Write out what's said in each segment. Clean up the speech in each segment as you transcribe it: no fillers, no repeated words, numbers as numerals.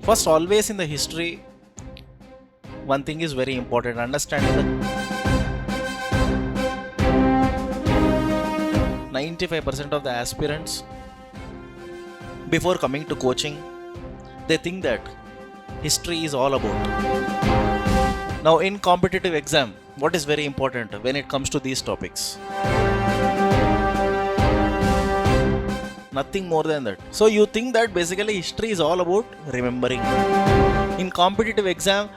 First, always in the history, one thing is very important, understanding the 95% of the aspirants, before coming to coaching, they think that history is all about. Now, in competitive exam, what is very important when it comes to these topics? Nothing more than that. So you think that basically history is all about remembering. In competitive exam,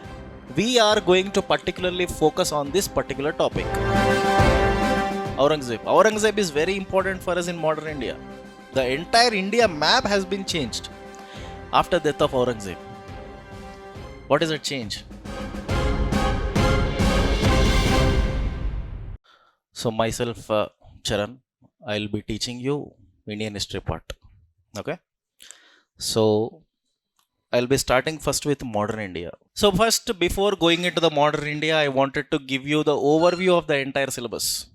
we are going to particularly focus on this particular topic. Aurangzeb. Aurangzeb is very important for us in modern India. The entire India map has been changed after death of Aurangzeb. What is it change? So myself, Charan, I'll be teaching you Indian history part. Okay. So I'll be starting first with modern India. So first, before going into the modern India, I wanted to give you the overview of the entire syllabus.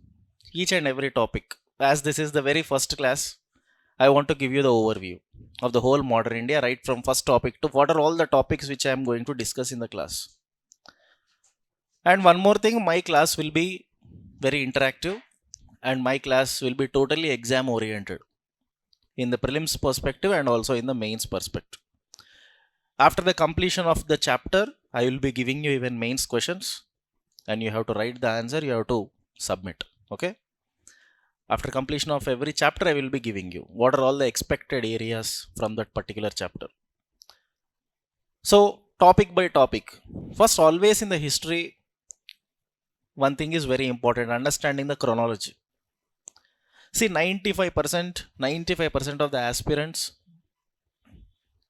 Each and every topic. As this is the very first class, I want to give you the overview of the whole modern India, right from first topic to what are all the topics which I am going to discuss in the class. And one more thing, my class will be very interactive and my class will be totally exam oriented in the prelims perspective and also in the mains perspective. After the completion of the chapter, I will be giving you even mains questions and you have to write the answer, you have to submit. Okay. After completion of every chapter, I will be giving you what are all the expected areas from that particular chapter. So topic by topic. First, always in the history, one thing is very important, understanding the chronology. See, 95% of the aspirants,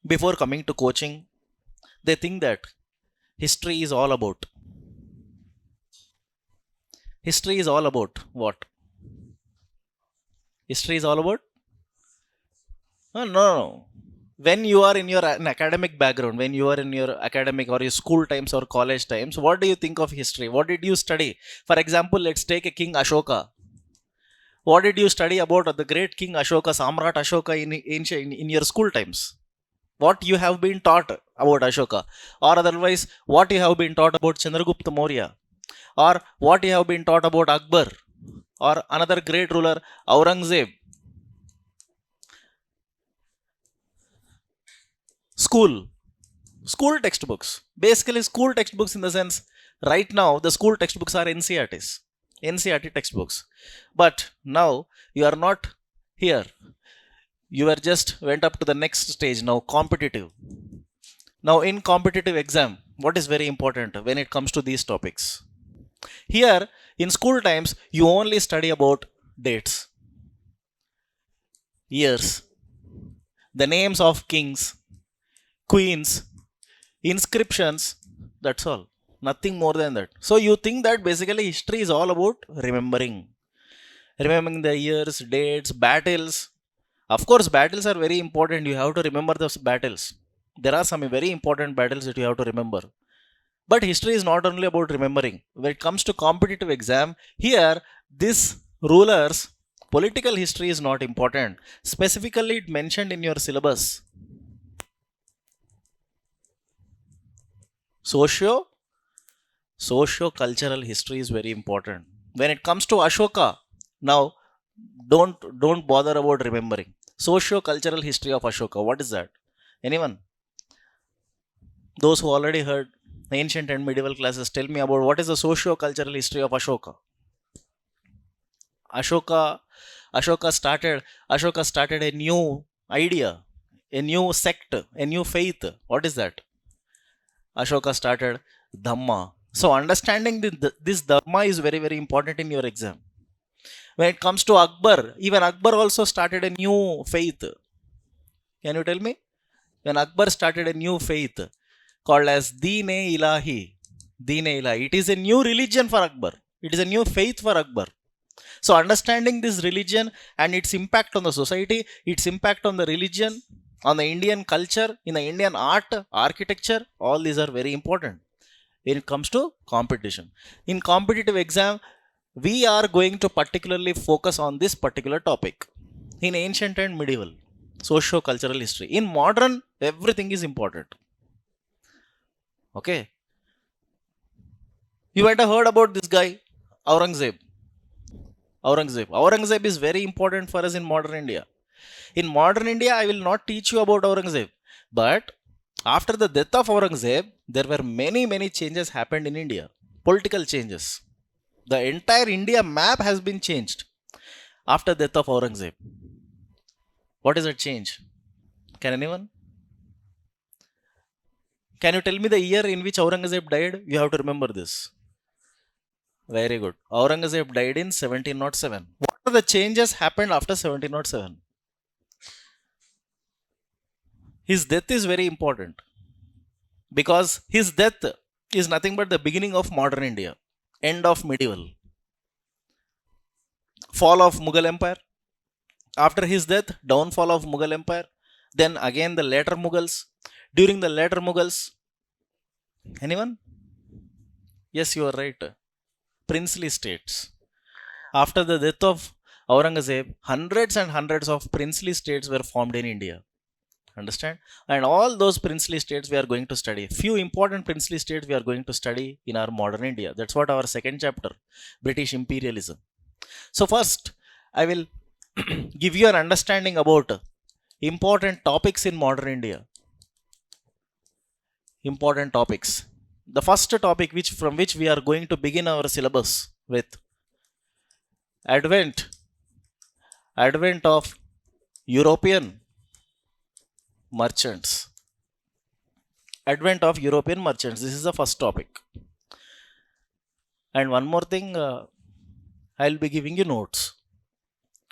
before coming to coaching, they think that history is all about. History is all about what? History is all about? No. When you are in your academic background, when you are in your academic or your school times or college times, what do you think of history? What did you study? For example, let's take a King Ashoka. What did you study about the great King Ashoka, Samrat Ashoka in your school times? What you have been taught about Ashoka? Or otherwise, what you have been taught about Chandragupta Maurya? Or what you have been taught about Akbar? Or another great ruler, Aurangzeb? School textbooks. Basically, school textbooks in the sense, right now, the school textbooks are NCERT textbooks. But now, you are not here. You are just went up to the next stage now, competitive. Now, in competitive exam, what is very important when it comes to these topics? Here, in school times, you only study about dates, years, the names of kings, queens, inscriptions, that's all. Nothing more than that. So you think that basically history is all about remembering the years, dates, battles. Of course, battles are very important. You have to remember those battles. There are some very important battles that you have to remember. But history is not only about remembering. When it comes to competitive exam, here, this rulers, political history is not important. Specifically, it mentioned in your syllabus. Socio-cultural history is very important. When it comes to Ashoka, now, don't bother about remembering. Socio-cultural history of Ashoka. What is that? Anyone? Those who already heard ancient and medieval classes, tell me about what is the socio-cultural history of Ashoka. Ashoka started a new idea, a new sect, a new faith. What is that? Ashoka started Dhamma. So understanding this Dhamma is very, very important in your exam. When it comes to Akbar, even Akbar also started a new faith. Can you tell me? When Akbar started a new faith called as Deen-e-Ilahi. It is a new religion for Akbar. It is a new faith for Akbar. So understanding this religion and its impact on the society, its impact on the religion, on the Indian culture, in the Indian art, architecture, all these are very important when it comes to competition. In competitive exam, we are going to particularly focus on this particular topic. In ancient and medieval, socio-cultural history. In modern, everything is important. Okay, you might have heard about this guy, Aurangzeb. Aurangzeb is very important for us in modern India. In modern India, I will not teach you about Aurangzeb, but after the death of Aurangzeb, there were many changes happened in India. Political changes. The entire India map has been changed after death of Aurangzeb. What is that change? Can anyone? Can you tell me the year in which Aurangzeb died? You have to remember this. Very good. Aurangzeb died in 1707. What are the changes happened after 1707? His death is very important because his death is nothing but the beginning of modern India, end of medieval, fall of Mughal Empire. After his death, downfall of Mughal Empire. Then again the later Mughals. During the later Mughals, anyone? Yes, you are right. Princely states. After the death of Aurangzeb, hundreds and hundreds of princely states were formed in India. Understand? And all those princely states we are going to study. Few important princely states we are going to study in our modern India. That's what our second chapter, British imperialism. So first, I will give you an understanding about important topics in modern India. Important topics. The first topic from which we are going to begin our syllabus with advent of European merchants. Advent of European merchants. This is the first topic. And one more thing, I'll be giving you notes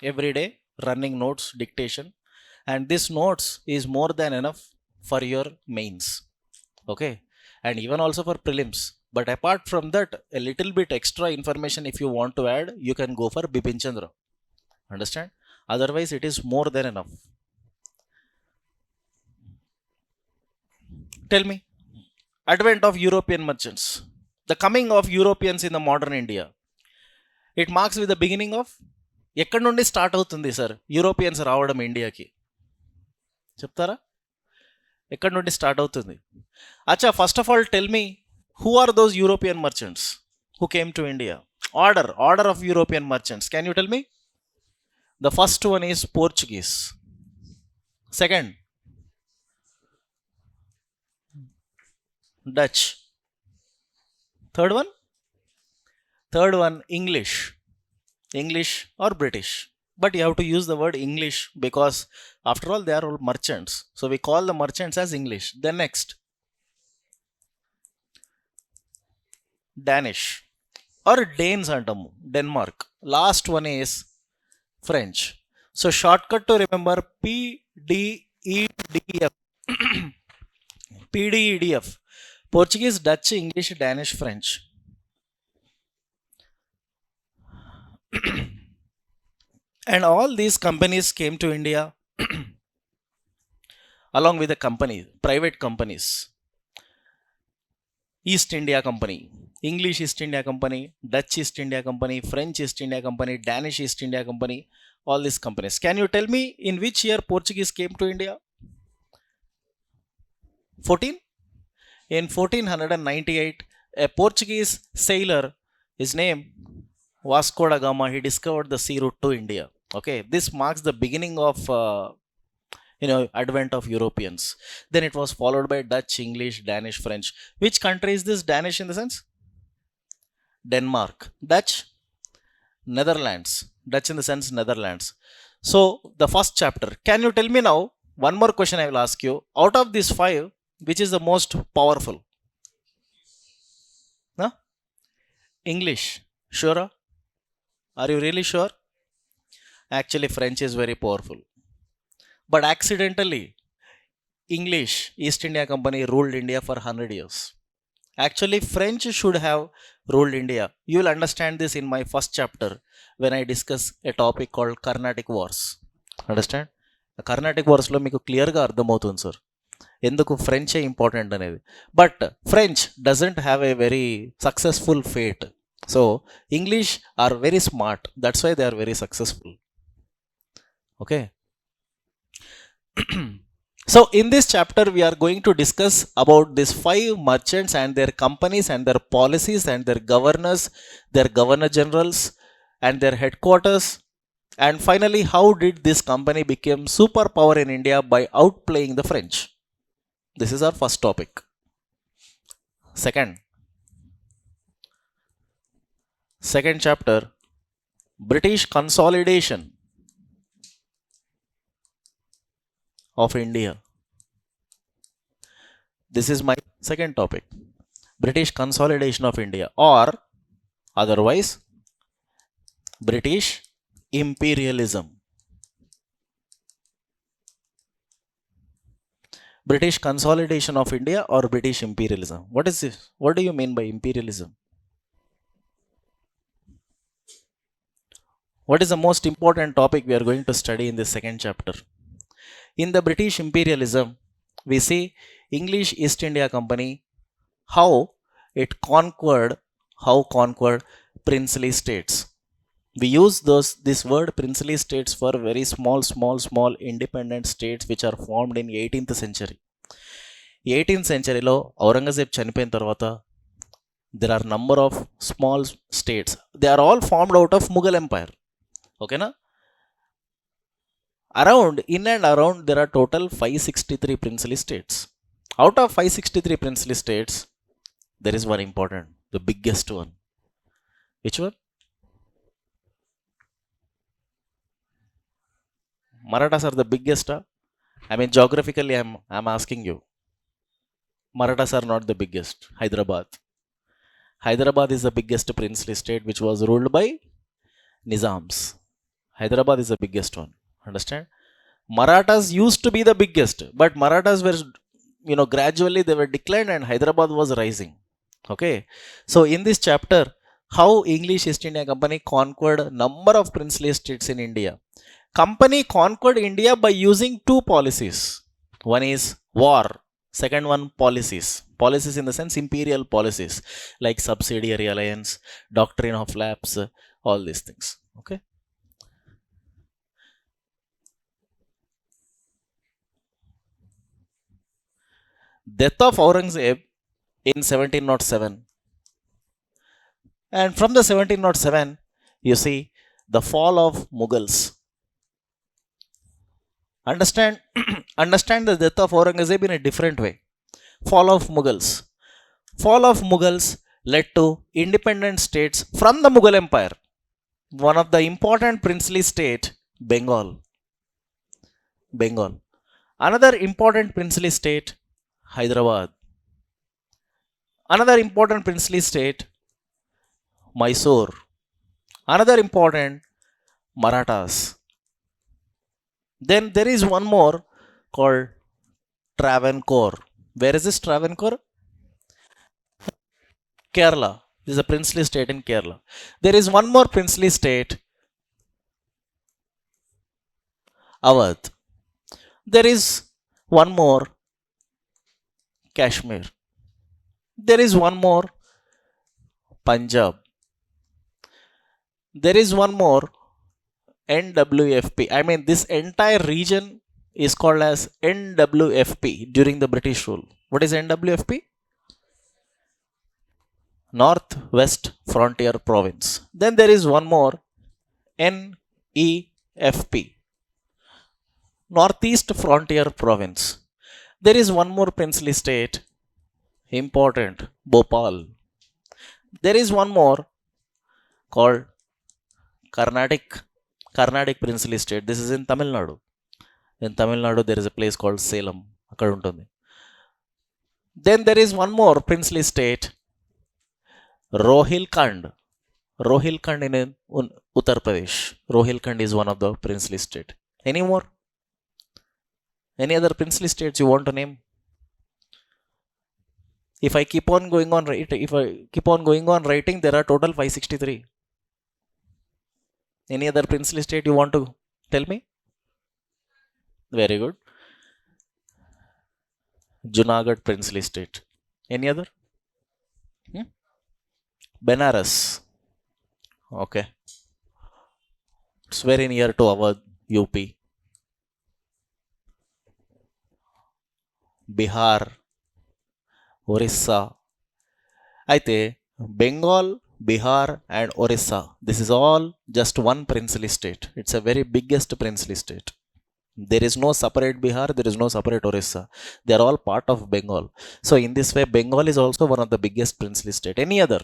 every day, running notes, dictation, and this notes is more than enough for your mains. Okay, and even also for prelims. But apart from that, a little bit extra information if you want to add, you can go for Bipin Chandra. Understand? Otherwise, it is more than enough. Tell me, advent of European merchants, the coming of Europeans in the modern India, it marks with the beginning of, ఎక్కడి నుండి start అవుతుంది sir Europeans రావడం ఇండియాకి? చెప్తారా? ఎక్కడి నుండి start అవుతుంది? అచ్చా, first of all tell me, who are those European merchants who came to India? Order of European merchants. Can you tell me? The first one is Portuguese. Second, Dutch. Third one English or British, but you have to use the word English because after all they are all merchants, so we call the merchants as English. Then next, Danish or Danes antamu, Denmark. Last one is French. So shortcut to remember, PDEDF. PDEDF. Portuguese, Dutch, English, Danish, French. And all these companies came to India along with the companies, private companies. East India Company, English East India Company, Dutch East India Company, French East India Company, Danish East India Company, all these companies. Can you tell me in which year Portuguese came to India? 14? In 1498, a Portuguese sailor, his name Vasco da Gama, he discovered the sea route to India. Okay, this marks the beginning of advent of Europeans. Then it was followed by Dutch, English, Danish, French. Which country is this Danish in the sense? Denmark. Dutch, Netherlands. Dutch in the sense Netherlands. So the first chapter. Can you tell me now, one more question I will ask you, out of these 5, which is the most powerful? Huh? English. Sure? Are you really sure? Actually, French is very powerful. But accidentally, English, East India Company ruled India for 100 years. Actually, French should have ruled India. You will understand this in my first chapter when I discuss a topic called Carnatic Wars. Understand? The Carnatic Wars lo meeku clear ga ardhamautundi sir. ఎందుకు ఫ్రెంచే important అనేది. But French doesn't have a very successful fate. So English are very smart, that's why they are very successful. Okay, So in this chapter we are going to discuss about these 5 merchants and their companies and their policies and their governors, their governor generals and their headquarters, and finally how did this company become superpower in India by outplaying the French. This is our first topic. Second chapter, British consolidation of India. This is my second topic, British consolidation of India, or otherwise British imperialism. British consolidation of India or British imperialism. What is this? What do you mean by imperialism? What is the most important topic we are going to study in this second chapter? In the British imperialism, we see English East India Company, how it conquered princely states. We use this word princely states for very small independent states which are formed in 18th century. 18th centuryలో ఔరంగజేబ్ చనిపోయిన తర్వాత there are number of small states. They are all formed out of Mughal Empire. Okay na? In and around there are total 563 princely states. Out of 563 princely states, there is one important, the biggest one. Which one? Marathas are the biggest. I mean, geographically, I'm asking you. Marathas are not the biggest. Hyderabad. Hyderabad is the biggest princely state which was ruled by Nizams. Hyderabad is the biggest one. Understand? Marathas used to be the biggest, but Marathas were, gradually they were declined and Hyderabad was rising. Okay. So in this chapter, how English East India Company conquered number of princely states in India. Company conquered India by using 2 policies. One is war. Second one, policies. Policies in the sense imperial policies like subsidiary alliance, doctrine of lapse, all these things. Okay. Death of Aurangzeb in 1707. And from the 1707, you see the fall of Mughals. Understand, understand the death of Aurangzeb in a different way. Fall of Mughals. Fall of Mughals led to independent states from the Mughal Empire. One of the important princely state, Bengal. Another important princely state, Hyderabad. Another important princely state, Mysore. Another important, Marathas. Then there is one more called Travancore. Where is this Travancore? Kerala. This is a princely state in Kerala. There is one more princely state, Awadh. There is one more, Kashmir. There is one more, Punjab. There is one more, NWFP. I mean, this entire region is called as NWFP during the British rule. What is NWFP? North West Frontier Province. Then there is one more, NEFP. Northeast Frontier Province. There is one more princely state, important, Bhopal. There is one more called Carnatic princely state. This is in Tamil Nadu. In Tamil Nadu, there is a place called Salem. Then there is one more princely state, Rohilkhand. Rohilkhand in Uttar Pradesh. Rohilkhand is one of the princely state. Any more? Any other princely states you want to name? If I keep on going on writing, there are total 563. Any other princely state you want to tell me? Very good. Junagadh princely state. Any other? Benares. Okay. It's very near to Awadh, UP. Bihar, Orissa. అయితే Bengal, Bihar and Orissa, this is all just one princely state. It's a very biggest princely state. There is no separate Bihar, there is no separate Orissa. They are all part of Bengal. So in this way, Bengal is also one of the biggest princely state. Any other?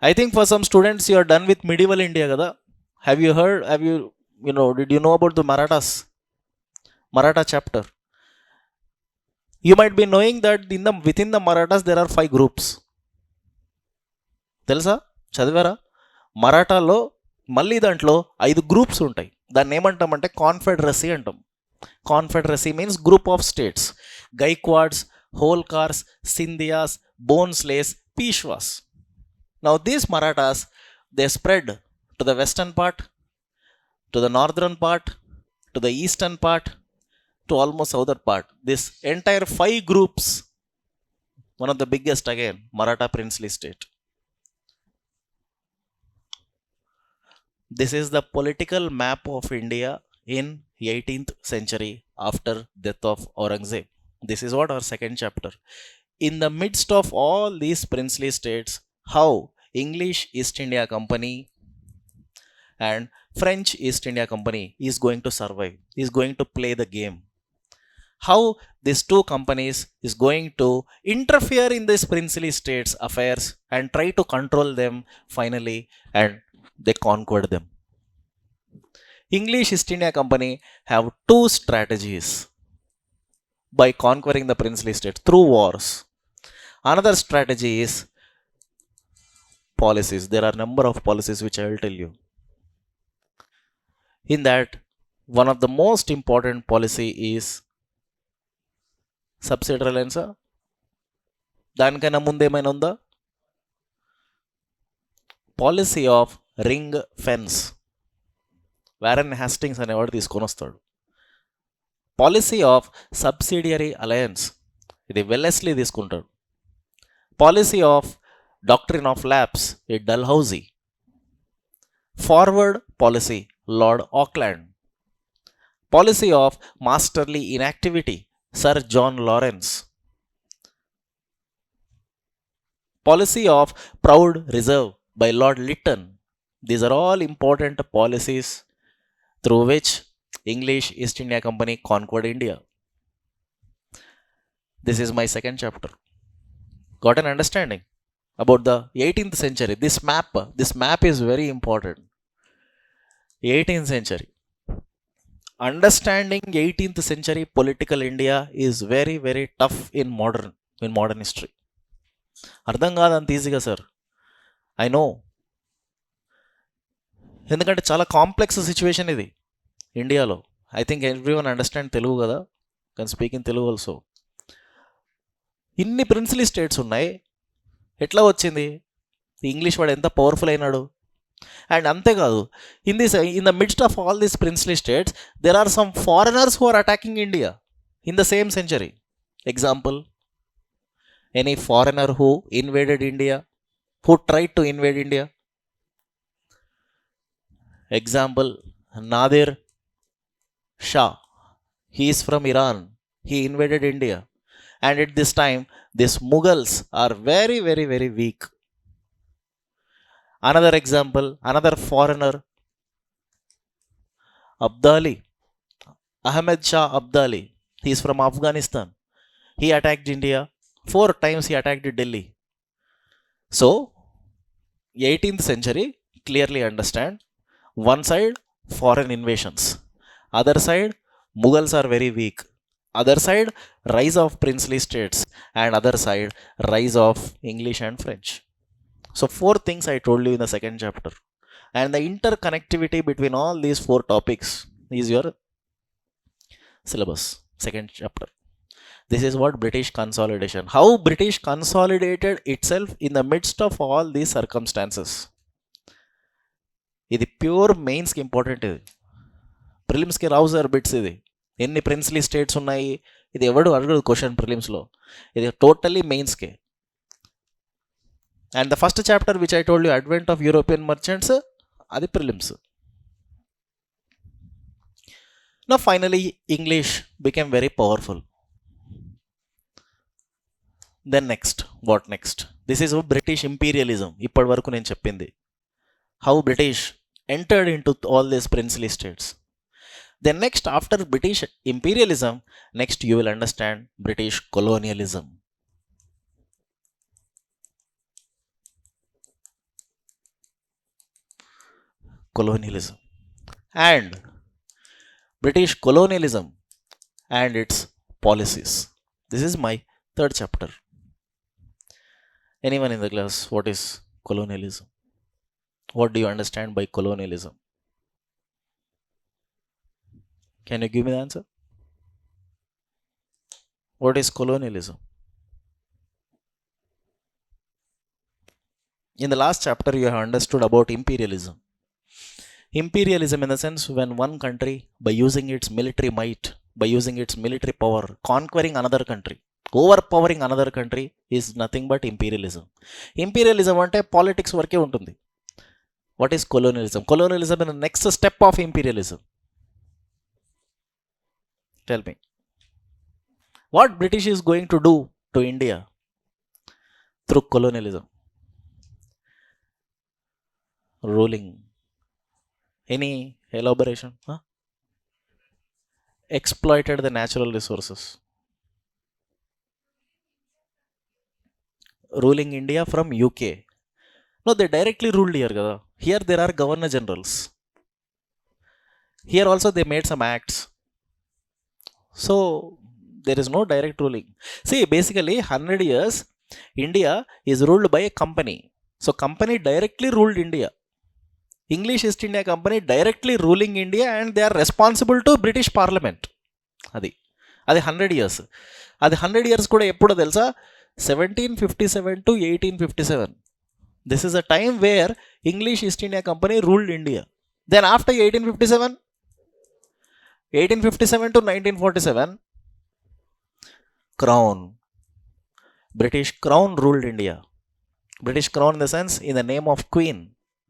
I think for some students you are done with medieval India kada. Have you heard, did you know about the Marathas? Maratha chapter. You might be knowing that within the Marathas there are 5 groups. తెలుసా? చదివారా? మరాఠాలో మళ్ళీ దాంట్లో 5 groups ఉంటాయి. దాన్ని ఏమంటామంటే confederacy అంటాం. Confederacy means group of states. Gaikwads, Holkars, Scindias, Bhonsles, Peshwas. Now these Marathas, they spread to the western part, to the northern part, to the eastern part, to almost southern part. This entire 5 groups, one of the biggest again, Maratha princely state. This is the political map of India in 18th century after death of Aurangzeb. This is what our second chapter. In the midst of all these princely states, how English East India Company and French East India Company is going to survive, is going to play the game. How these two companies is going to interfere in these princely states affairs and try to control them finally, and they conquered them. English East India Company have 2 strategies by conquering the princely states through wars. Another strategy is policies. There are number of policies which I will tell you. In that, one of the most important policy is subsidiary లైన్సా? దానికైనా ముందు ఏమైనా ఉందా? Policy of ring fence. Warren Hastings అనేవాడు తీసుకొని వస్తాడు. Policy of subsidiary alliance, ఇది Wellesley తీసుకుంటాడు. Policy of doctrine of lapse, ఇది Dalhousie. Forward policy, Lord Auckland. Policy of masterly inactivity, Sir John Lawrence. Policy of Proud Reserve by Lord Lytton. These are all important policies through which English East India Company conquered India. This is my second chapter. Got an understanding about the 18th century? This map is very important. 18th century. Understanding 18th century political India is very very tough in modern history. అర్థం కాదు అంత ఈజీగా sir, I know. ఎందుకంటే చాలా complex situation ఇది ఇండియాలో. I think everyone understand Telugu కదా, కానీ స్పీకింగ్ తెలుగు ఆల్సో. ఇన్ని ప్రిన్సిలీ స్టేట్స్ ఉన్నాయి, ఎట్లా వచ్చింది? ఇంగ్లీష్ వాడు ఎంత పవర్ఫుల్ అయినాడు? And అంతేకాదు, in the midst of all these princely states, there are some foreigners who are attacking India in the same century. Example, any foreigner who invaded India, who tried to invade India. Example, Nadir Shah. He is from Iran. He invaded India. And at this time, these Mughals are very very very weak. Another example, another foreigner, Abdali, Ahmed Shah Abdali. He is from Afghanistan. He attacked India. 4 times he attacked Delhi. So, 18th century, clearly understand, one side foreign invasions, other side Mughals are very weak, other side rise of princely states, and other side rise of English and French. So 4 things I told you in the second chapter, and the interconnectivity between all these 4 topics is your syllabus, second chapter. This is what British consolidation, how British consolidated itself in the midst of all these circumstances. ఇది pure మెయిన్స్కి important. ఇది ప్రిలిమ్స్కి రావు sir bits. ఇది ఎన్ని princely states ఉన్నాయి, ఇది ఎవడు అడగడు question ప్రిలిమ్స్లో. ఇది totally మెయిన్స్కే. And the first chapter which I told you, advent of European merchants, అది prelims. Now finally English became very powerful. Then next, what next? This is British imperialism. ఇప్పటి వరకు నేను చెప్పింది. How British entered into all these princely states. Then next, after British imperialism, next you will understand British colonialism. Colonialism. And British colonialism and its policies. This is my third chapter. Anyone in the class, what is colonialism? What do you understand by colonialism? Can you give me the answer? What is colonialism? In the last chapter, you have understood about imperialism. Imperialism, in the sense, when one country, by using its military might, by using its military power, conquering another country, overpowering another country, is nothing but imperialism. Imperialism ante politics worke untundi. What is colonialism? Colonialism is the next step of imperialism. Tell me. What British is going to do to India through colonialism? Ruling. Any elaboration? Huh? Exploited the natural resources. Ruling India from UK. No, they directly ruled here. Kada. Here there are governor generals. Here also they made some acts. So there is no direct ruling. See, basically 100 years India is ruled by a company. So company directly ruled India. English East India Company directly ruling India, and they are responsible to British Parliament. అది 100 years. అది 100 years కూడా ఎప్పుడో తెలుసా? 1757 to 1857. This is a time where English East India Company ruled India. Then after 1857 to 1947, Crown. British Crown ruled India. British Crown in the sense, in the name of Queen.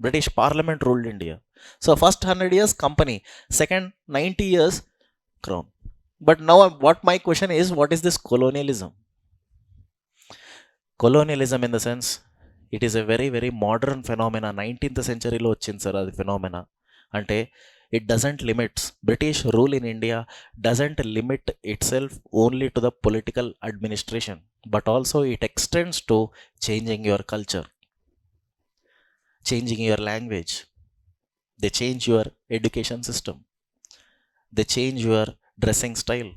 British Parliament ruled India. So first 100 years company, second 90 years Crown. But now what my question is, what is this colonialism? Colonialism in the sense, it is a very very modern phenomena. 19th century lo వచ్చింది sir అది phenomena. అంటే it doesn't limits, British rule in India doesn't limit itself only to the political administration, but also it extends to changing your culture, changing your language. They change your education system. They change your dressing style.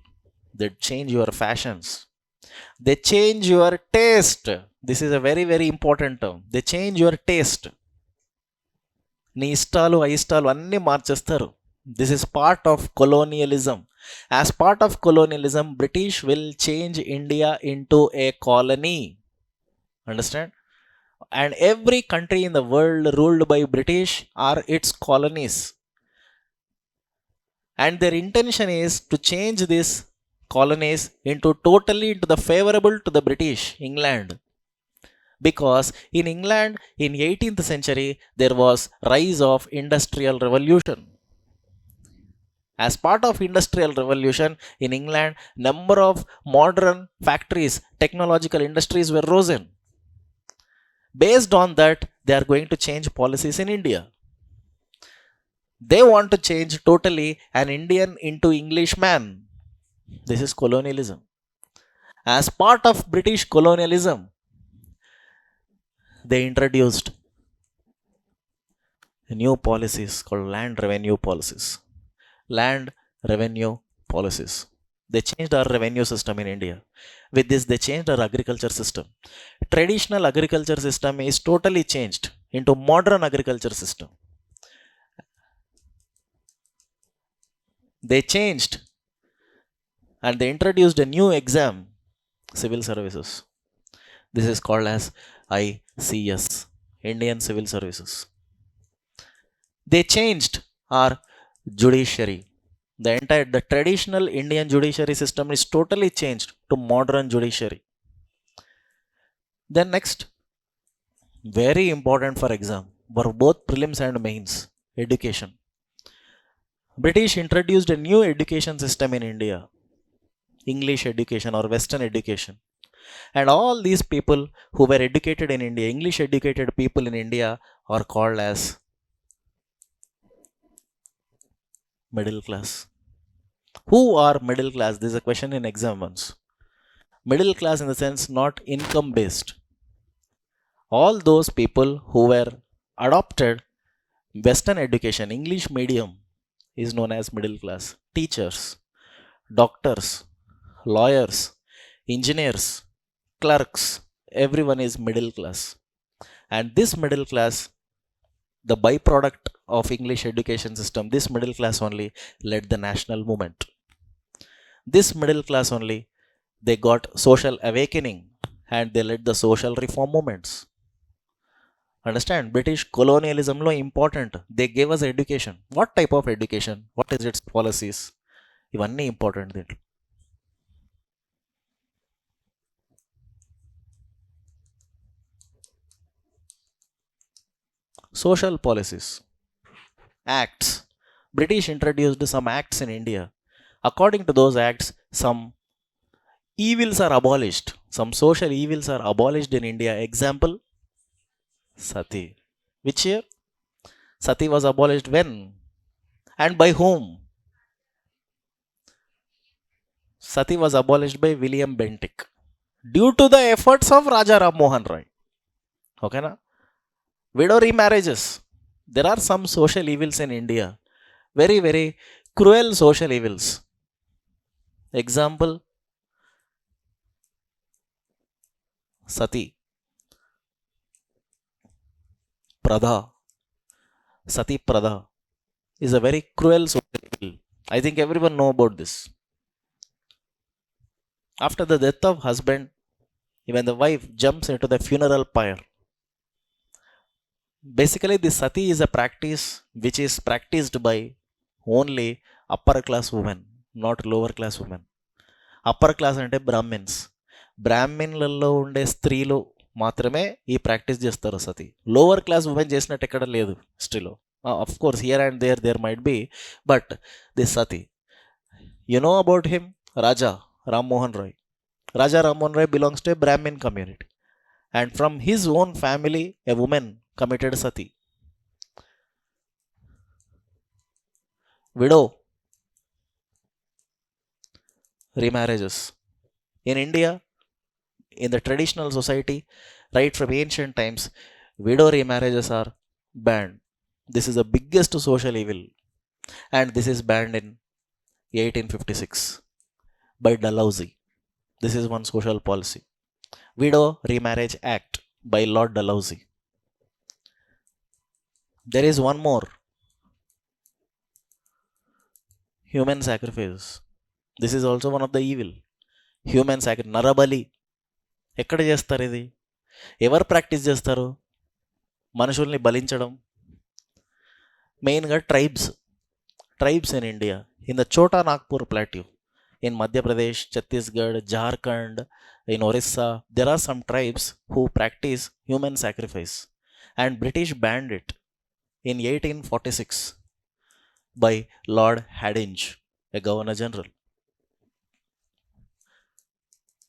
They change your fashions. They change your taste. This is a very very important term. They change your taste. నీ ఇష్టాలు అయిష్టాలు అన్నీ మార్చేస్తారు. This is part of colonialism. As part of colonialism, British will change India into a colony. Understand? And every country in the world ruled by British are its colonies. And their intention is to change these colonies into the favorable to the British, England. Because in England, in 18th century, there was rise of industrial revolution. As part of industrial revolution in England, number of modern factories, technological industries were risen. Based on that, they are going to change policies in India. They want to change totally an Indian into Englishman. This is colonialism. As part of British colonialism, they introduced new policies called land revenue policies. Land revenue policies. They changed our revenue system in India. With this, they changed our agriculture system. Traditional agriculture system is totally changed into modern agriculture system. They changed and they introduced a new exam, civil services. This is called as ICS, Indian Civil Services. They changed our judiciary. The traditional Indian judiciary system is totally changed to modern judiciary. Then next, very important for exam, for both prelims and mains, education. British introduced a new education system in India, English education or Western education. And all these people who were educated in India, English educated people in India, are called as middle class. Who are middle class? This is a question in exam once. Middle class in the sense not income based. All those people who were adopted Western education, English medium, is known as middle class. Teachers, doctors, lawyers, engineers, clerks, everyone is middle class. And this middle class, the byproduct of English education system, this middle class only led the national movement. This middle class only, they got social awakening and they led the social reform movements. Understand, British colonialism lo important. They gave us education. What type of education? What is its policies? ఇవన్నీ important దీంట్లో. Social policies, acts. British introduced some acts in India. According to those acts, some evils are abolished. Some social evils are abolished in India. Example, Sati. Which year? Sati was abolished when? And by whom? Sati was abolished by William Bentinck due to the efforts of Raja Ram Mohan Roy. Okay na? Widow remarriages. There are some social evils in India. Very, very cruel social evils. Example, Sati. Pradha. Sati Pradha is a very cruel social evil. I think everyone know about this. After the death of husband, even the wife jumps into the funeral pyre. Basically, this sati is a practice which is practiced by only upper class women, not lower class women. Upper class అంటే Brahmins. బ్రాహ్మిన్లలో ఉండే స్త్రీలు మాత్రమే ఈ practice చేస్తారు సతి. Lower class women చేసినట్టు ఎక్కడ లేదు హిస్టరీలో. Of course here and there might be, but this sati, you know about him, Raja Rammohan Roy. Raja Rammohan Roy belongs to a Brahmin community, and from his own family, a woman committed sati. Widow remarriages. In India, in the traditional society, right from ancient times, widow remarriages are banned. This is the biggest social evil, and this is banned in 1856 by Dalhousie. This is one social policy. Widow Remarriage Act by Lord Dalhousie. There is one more. Human sacrifice. This is also one of the evil. Human sacrifice. నరబలి ఎక్కడ చేస్తారు? ఇది ఎవరు practice చేస్తారు? మనుషుల్ని బలించడం. మెయిన్గా tribes in India, in the Chota Nagpur plateau, in Madhya Pradesh, Chhattisgarh, Jharkhand, in Orissa, there are some tribes who practice human sacrifice, and British banned it in 1846 by Lord Hadinge, a Governor General.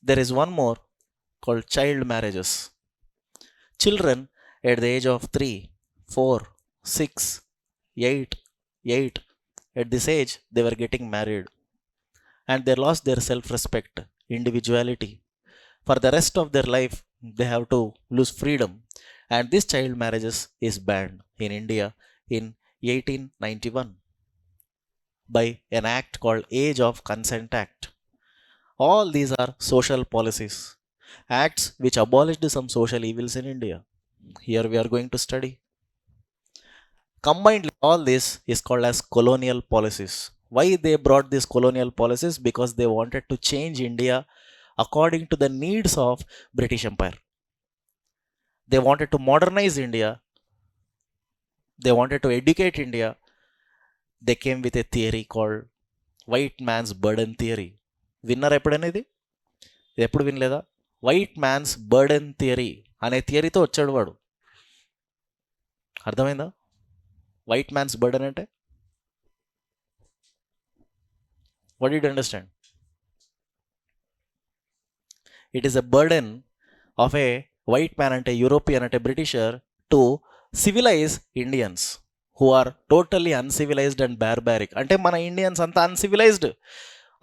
There is one more called child marriages. Children at the age of 3, 4, 6, 8, at this age they were getting married, and they lost their self-respect, individuality. For the rest of their life, they have to lose freedom. And this child marriages is banned in India in 1891 by an act called Age of Consent Act. All these are social policies, acts which abolished some social evils in India. Here we are going to study. Combined, all this is called as colonial policies. Why they brought these colonial policies? Because they wanted to change India according to the needs of British Empire. They wanted to modernize India. They wanted to educate India. They came with a theory called white man's burden theory. Winner ఎప్పుడైనా ఇది ఎప్పుడు వినలేదా? White man's burden theory అనే థియరీతో వచ్చాడు వాడు. అర్థమైందా? White man's burden అంటే What did you understand? It is a burden of a white man and a European and a Britisher to civilize Indians who are totally uncivilized and barbaric. అంటే మన Indians అంత uncivilised,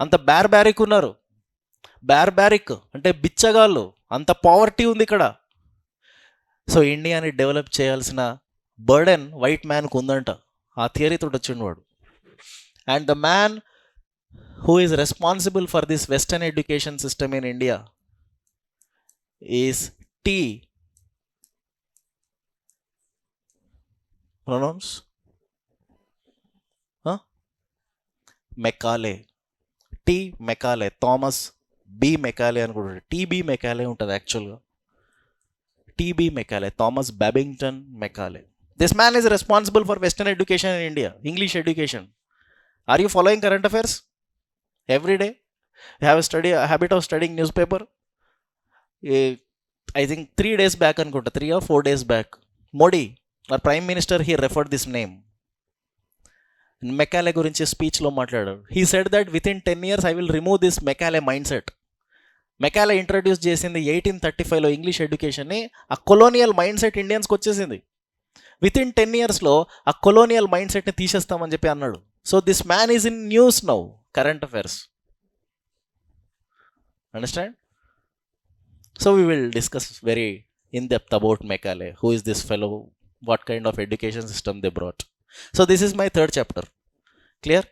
అంత barbaric ఉన్నారు. Barbaric అంటే బిచ్చగాళ్ళు, అంత poverty ఉంది ఇక్కడ. So ఇండియాని డెవలప్ చేయాల్సిన బర్డెన్ వైట్ మ్యాన్కు ఉందంట. ఆ థియరీతో వచ్చిండు వాడు. And the man who is responsible for this Western education system in India is T. Pronounce? Huh? Macaulay. T. Macaulay. Thomas B. Macaulay అనుకుంటాడు. TB Macaulay ఉంటుంది యాక్చువల్గా. TB Macaulay. Thomas Babington Macaulay. This man is responsible for Western education in India. English education. Are you following current affairs? Every day you have a habit of studying newspaper. I think 3 days back anukunta, 3 or 4 days back, Modi, our prime minister, he referred this name. Macaulay gurinchi speech lo matladaru. He said that within 10 years I will remove this Macaulay mindset. Macaulay introduce chesindi 1835 lo English education ni, a colonial mindset Indians ku vachesindi. Within 10 years lo a colonial mindset ni తీసేస్తాం అని చెప్పి అన్నాడు. So this man is in news now. Current affairs. Understand? So we will discuss very in depth about Macaulay. Who is this fellow? What kind of education system they brought? So this is my third chapter. Clear?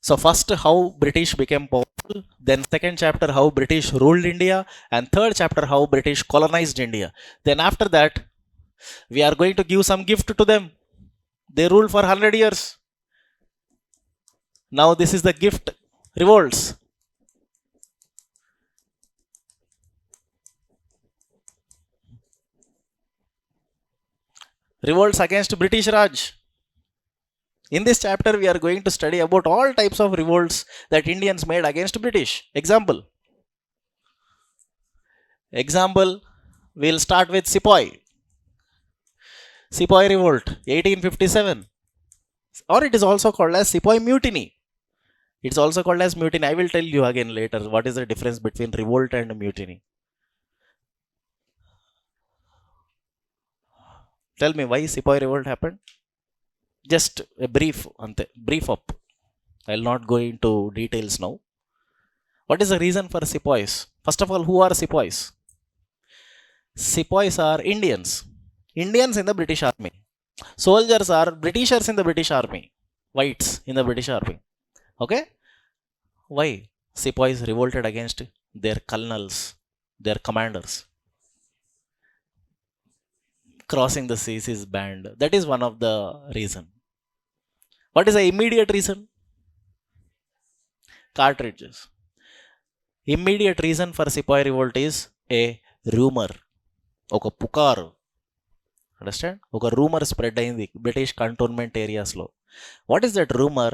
So first, how British became powerful. Then second chapter, how British ruled India. And third chapter, how British colonized India. Then after that, we are going to give some gift to them. They ruled for 100 years. Now this is the gift. Revolts. Revolts against British Raj. In this chapter we are going to study about all types of revolts that Indians made against British. Example, we'll start with Sepoy. Sepoy revolt 1857, or it is also called as Sepoy mutiny. It's also called as mutiny. I will tell you again later what is the difference between revolt and mutiny. Tell me why Sepoy revolt happened. Just a brief up. I'll not go into details now. What is the reason for Sepoys? First of all, who are Sepoys? Sepoys are Indians in the British army. Soldiers are Britishers in the British army. Whites in the British army. Okay? Why? Sepoys revolted against their colonels, their commanders. Crossing the seas is banned. That is one of the reason. What is the immediate reason? Cartridges. Immediate reason for Sepoy revolt is a rumor. Oka pukaru. Understand? Oka rumor spread ayindi British cantonment areas lo. What is that rumor?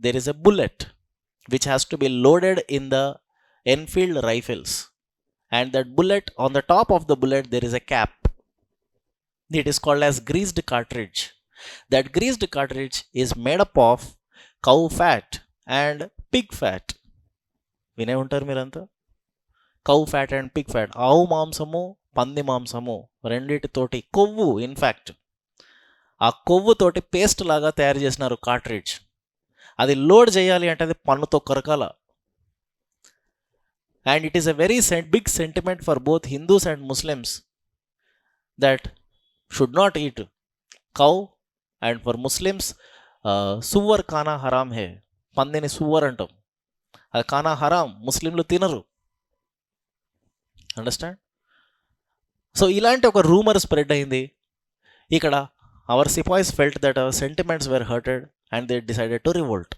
There is a bullet which has to be loaded in the Enfield rifles, and that bullet, on the top of the bullet there is a cap. It is called as greased cartridge. That greased cartridge is made up of cow fat and pig fat. వినే ఉంటారు మీరంతా. Cow fat and Pig fat, ఆవు మాంసము పంది మాంసము రెండిటితోటి కొవ్వు, in fact ఆ కొవ్వుతోటి paste లాగా తయారు చేసినారు కార్ట్రిడ్జ్. అది లోడ్ చేయాలి అంటే అది పన్నుతో కొరకాల. And it is a very big sentiment for both Hindus and Muslims that should not eat cow. And for Muslims సువర్ ఖానా హరామ్ హే, పందిని సువర్ అంటాం, అది ఖానా హరామ్, ముస్లింలు తినరు. అండర్స్టాండ్? సో ఇలాంటి ఒక రూమర్ స్ప్రెడ్ అయింది ఇక్కడ. Our sepoys felt that our sentiments were hurted and they decided to revolt.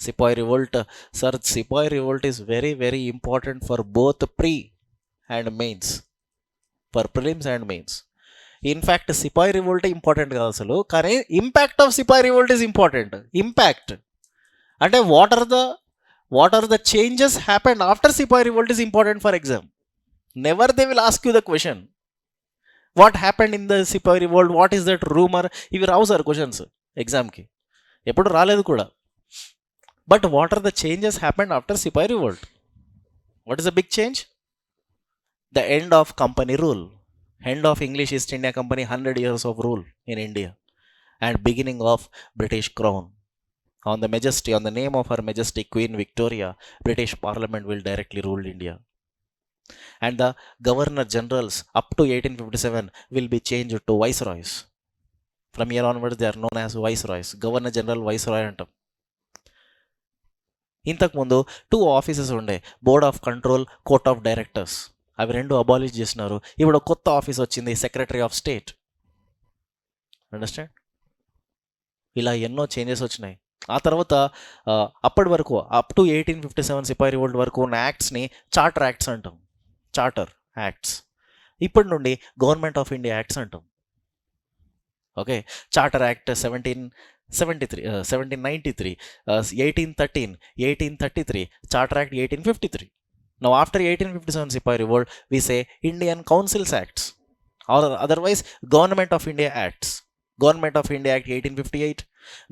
Sepoy revolt, sir, Sepoy revolt is very very important for both pre and mains, for prelims and mains. In fact, Sepoy revolt important కాదు అసలు, కానీ impact of Sepoy revolt is important. Impact అంటే what are the changes happened after Sepoy revolt is important for exam. Never they will ask you the question what happened in the Sepoy revolt, what is that rumor. ఇవి రావు sir questions ఎగ్జామ్కి. ఎప్పుడు రాలేదు కూడా. But what are the changes happened after sepoy revolt? What is the big change? The end of company rule, end of English East India Company 100 years of rule in India, and beginning of British Crown. On the majesty, on the name of Her Majesty Queen Victoria, British Parliament will directly rule India. And the Governor Generals up to 1857 will be changed to Viceroys. From here onwards they are known as Viceroys. Governor General Viceroy అంటాం. ఇంతకుముందు 2 offices ఉండే, board of control, court of directors. అవి 2 abolish చేసినారు. ఇప్పుడు కొత్త office వచ్చింది, secretary of state. Understand? ఇలా ఎన్నో చేంజెస్ వచ్చినాయి. ఆ తర్వాత అప్పటి వరకు అప్ టు 1857 సిపాయి రివోల్ట్ వరకు ఉన్న యాక్ట్స్ని చార్టర్ యాక్ట్స్ అంటాం. Charter acts. ఇప్పటి నుండి గవర్నమెంట్ ఆఫ్ ఇండియా యాక్ట్స్ అంటాం. Okay, charter act 1793, 1813, 1833, charter act 1853. Now after 1857 Sipahi Revolt, we say Indian Councils Acts, or otherwise Government of India Acts. Government of India Act 1858,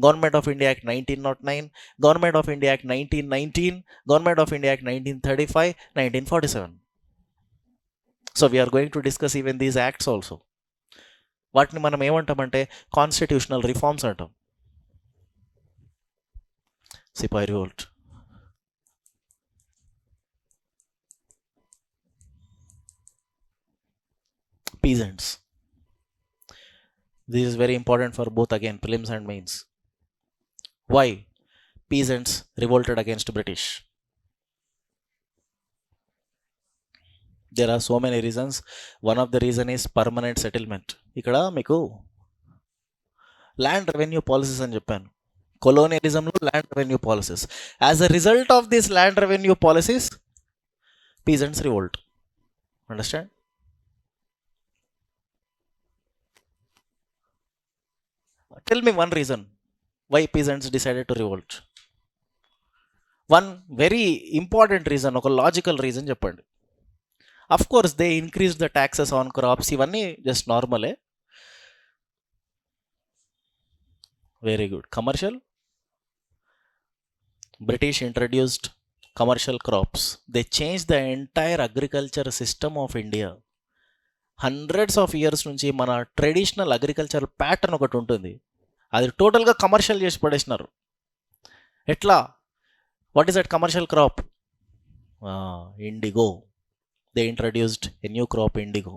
Government of India Act 1909, Government of India Act 1919, Government of India Act 1935, 1947. So we are going to discuss even these acts also. వాటిని మనం ఏమంటామంటే constitutional reforms అంటాం. సిపాయి revolt. Peasants. This is very important for both again prelims and mains. Why peasants revolted against British? There are so many reasons. One of the reason is permanent settlement. ఇక్కడ మీకు land revenue policies అని చెప్పాను. కొలోనియలిజంలో land revenue policies. As a result of this land revenue policies, peasants revolt. Understand? Tell me one reason why peasants decided to revolt. One very important reason, ఒక logical reason చెప్పండి. Of course they increase the taxes on crops, ఇవన్నీ just నార్మలే. Very good. Commercial, British introduced commercial crops. They change the entire agriculture system of India. Hundreds of years నుంచి మన traditional agriculture pattern ఒకటి ఉంటుంది, అది టోటల్గా commercial చేసి పడేసినారు. ఎట్లా? What is that commercial crop? Indigo. They introduced a new crop, indigo.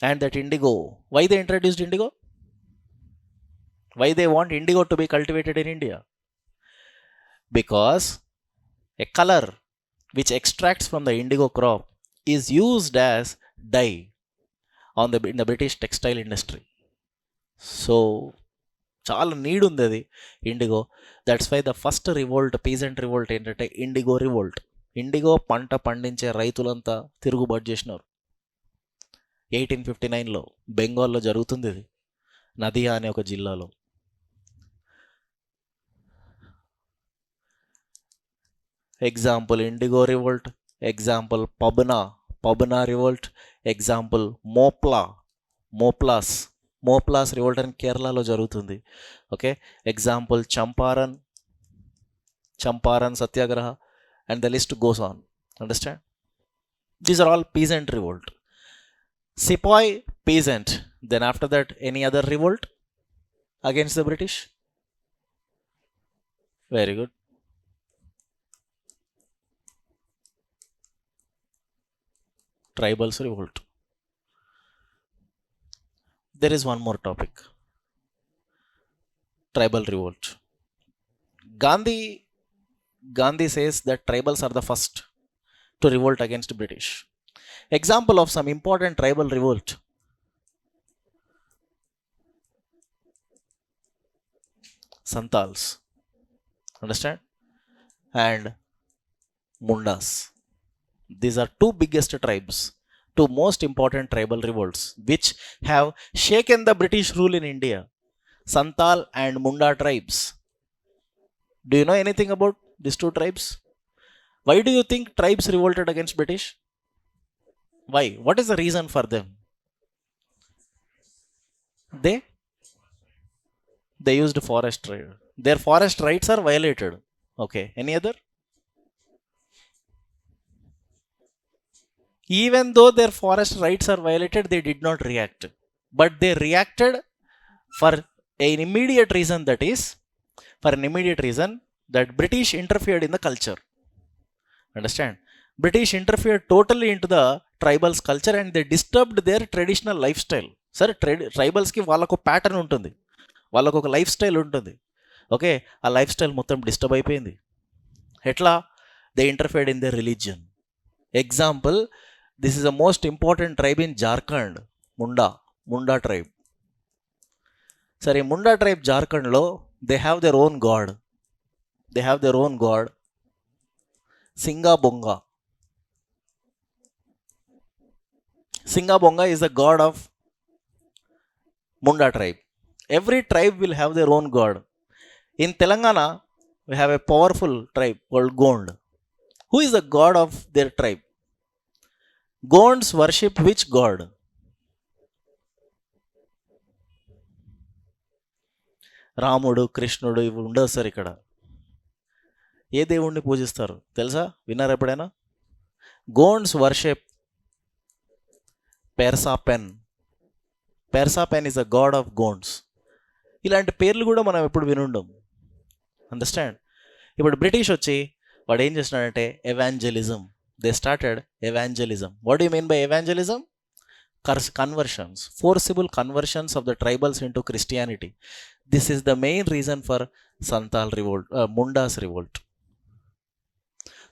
And that indigo, why they introduced indigo? Why they want indigo to be cultivated in India? Because a colour which extracts from the indigo crop is used as dye in the British textile industry. So చాలా need ఉంది అది indigo. That's why the first revolt, peasant revolt ఏంటంటే indigo revolt. Indigo పంట పండించే రైతులంతా తిరుగుబాటు చేసినారు. 1859లో బెంగాల్లో జరుగుతుంది ఇది, నదియా అనే ఒక జిల్లాలో. Example indigo revolt, example Pabna revolt, example Moplahs revolt అని కేరళలో జరుగుతుంది. Okay, example Champaran satyagraha, and the list goes on. Understand? These are all peasant revolt. Sepoy peasant. Then after that any other revolt against the British? Very good. Tribals revolt. There is one more topic, tribal revolt. Gandhi says that tribals are the first to revolt against British. Example of some important tribal revolt: Santals, understand, and Mundas. These are two biggest tribes, two most important tribal revolts which have shaken the British rule in India. Santal and Munda tribes. Do you know anything about these two tribes? Why do you think tribes revolted against British? Why? What is the reason for them? They used forest right. Their forest rights are violated. Okay, any other? Even though their forest rights are violated, they did not react, but they reacted for an immediate reason, that is, for an immediate reason that British interfered in the culture. Understand? British interfered totally into the tribals culture and they disturbed their traditional lifestyle. Sir, tribals ki వాళ్ళకు pattern ఉంటుంది, వాళ్ళకు ఒక life style ఉంటుంది. Okay, ఆ life style మొత్తం disturb అయిపోయింది. ఎట్లా? They interfered in their religion. Example, this is the most important tribe in Jharkhand, Munda tribe. సరే, ముండా ట్రైబ్ జార్ఖండ్లో they have their own god. Singabonga. Singabonga is the god of Munda tribe. Every tribe will have their own god. In Telangana, we have a powerful tribe called Gond. Who is the god of their tribe? Gonds worship which god? రాముడు, కృష్ణుడు ఇవి ఉండవు sir ఇక్కడ. ఏ దేవుణ్ణి పూజిస్తారు తెలుసా? విన్నారా ఎప్పుడైనా? Gonds worship Persapen. Persapen is a god of Gonds. ఇలాంటి పేర్లు కూడా మనం ఎప్పుడు వినుండం. అండర్స్టాండ్? ఇప్పుడు బ్రిటిష్ వచ్చి వాడు ఏం చేస్తున్నాడంటే evangelism. They started evangelism. What you mean by evangelism? Conversions, forcible conversions of the tribals into Christianity. This is the main reason for Santal revolt, Munda's revolt.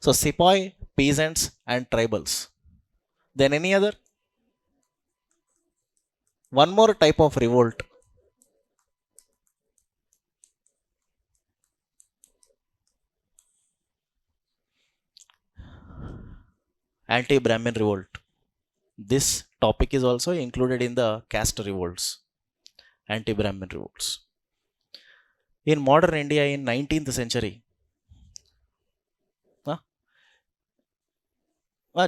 So Sepoy, peasants and tribals. Then any other? One more type of revolt. Anti-Brahmin revolt. This topic is also included in the caste revolts, anti-Brahmin revolts. In modern India in 19th century,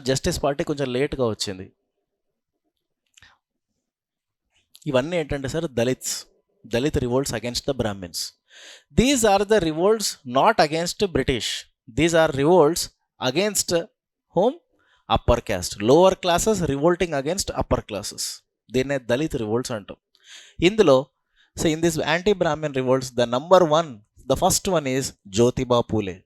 Justice Party కొంచెం లేట్గా వచ్చింది. ఇవన్నీ ఏంటంటే sir Dalit revolts against the Brahmins. These are the revolts not against British. These are revolts against home? Upper caste. Lower classes revolting against upper classes. దీన్నే Dalit revolts అంటాం. ఇందులో so in this anti Brahman revolts the number one, the first one is Jyotiba Phule.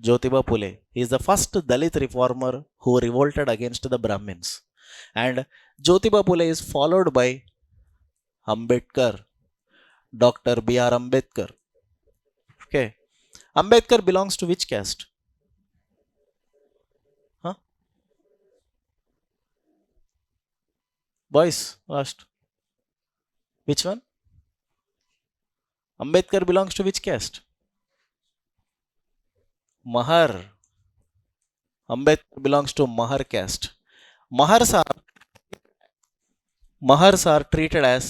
Jyotiba Phule is the first Dalit reformer who revolted against the Brahmins. And Jyotiba Phule is followed by Ambedkar, Dr. B.R. Ambedkar. Okay. Ambedkar belongs to which caste? Huh? Boys, last. Which one? Ambedkar belongs to which caste? Mahar. Ambedkar belongs to Mahar caste. Mahars are treated as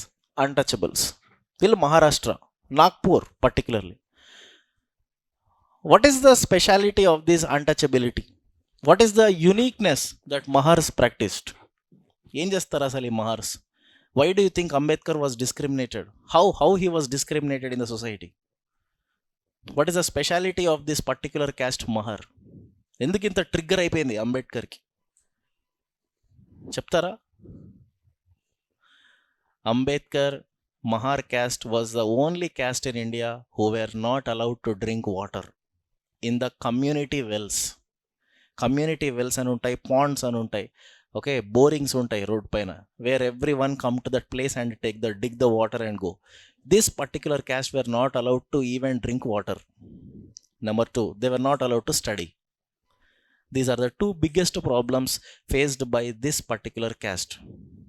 untouchables. Till Maharashtra, Nagpur particularly. What is the speciality of this untouchability? What is the uniqueness that Mahars practiced? Em chestara asali Mahars? Why do you think Ambedkar was discriminated? How he was discriminated in the society? What is the speciality of this particular caste Mahar? ఎందుకు ఇంత trigger అయిపోయింది అంబేద్కర్కి చెప్తారా? Ambedkar Mahar caste was the only caste in India who were not allowed to drink water in the community wells. Community wells అని ఉంటాయి, Pond's అని ఉంటాయి, okay, బోరింగ్స్ ఉంటాయి road పైన, where every one come to that place and dig the water and go. This particular caste were not allowed to even drink water. Number two, they were not allowed to study. These are the two biggest problems faced by this particular caste.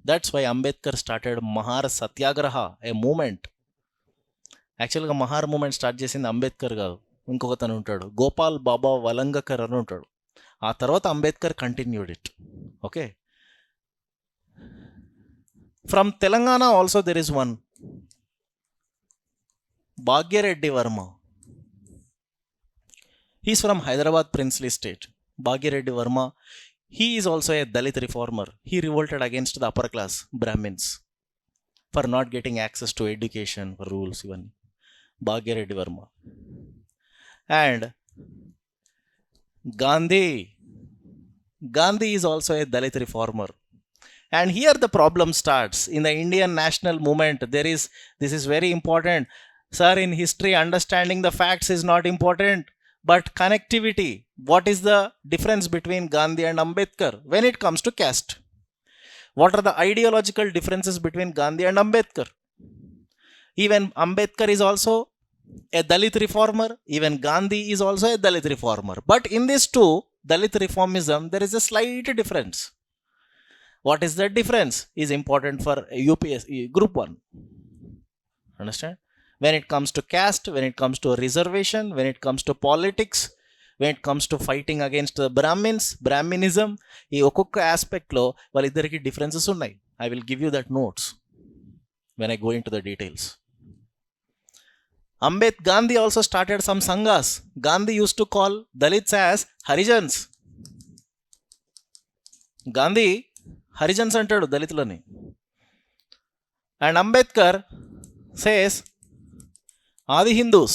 That's why Ambedkar started Mahar Satyagraha, a movement. యాక్చువల్గా Mahar moment start చేసింది అంబేద్కర్ కాదు, ఇంకొకతను ఉంటాడు, గోపాల్ బాబా వలంగకర్ అని ఉంటాడు. ఆ తర్వాత Ambedkar continued it. Okay, from Telangana also there is one, Bhagya Reddy Varma. He's from Hyderabad princely state. Bhagyareddy Verma, he is also a Dalit reformer. He revolted against the upper class Brahmins. for not getting access to education, for rules even. Bhagya Reddy Verma. And Gandhi is also a Dalit reformer. And here the problem starts. In the Indian national movement, this is very important. Sir, in history, understanding the facts is not important, but connectivity. What is the difference between Gandhi and Ambedkar when it comes to caste? What are the ideological differences between Gandhi and Ambedkar? Even Ambedkar is also a Dalit reformer. Even Gandhi is also a Dalit reformer. But in these two, Dalit reformism, there is a slight difference. What is the difference is important for UPSC group 1. Understand? When it comes to caste, when it comes to reservation, when it comes to politics, when it comes to fighting against the Brahminism, ఈ ఒక్కొక్క ఆస్పెక్ట్లో వాళ్ళిద్దరికి differences ఉన్నాయి. I will give you that notes when I go into the details. Gandhi also started some sanghas. Gandhi used to call Dalits as Harijans. Gandhi Harijans అంటాడు దళితులని. And Ambedkar says Adi Hindus.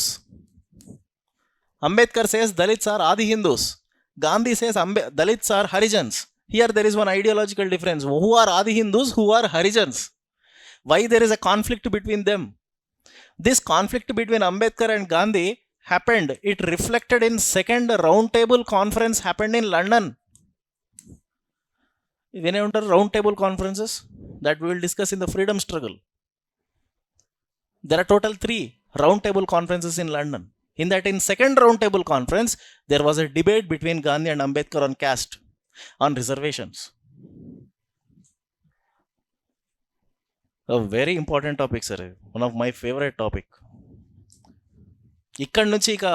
Ambedkar says Dalits are Adi Hindus. Gandhi says Dalits are Harijans. Here there is one ideological difference. Who are Adi Hindus? Who are Harijans? Why there is a conflict between them? This conflict between Ambedkar and Gandhi happened. It reflected in second round table conference happened in London. When I enter round table conferences that we will discuss in the freedom struggle. There are total 3 round table conferences in London. In second round table conference, there was a debate between Gandhi and Ambedkar on caste, on reservations. A very important topic, sir. One of my favorite topic. ఇక్కడ నుంచి ఇక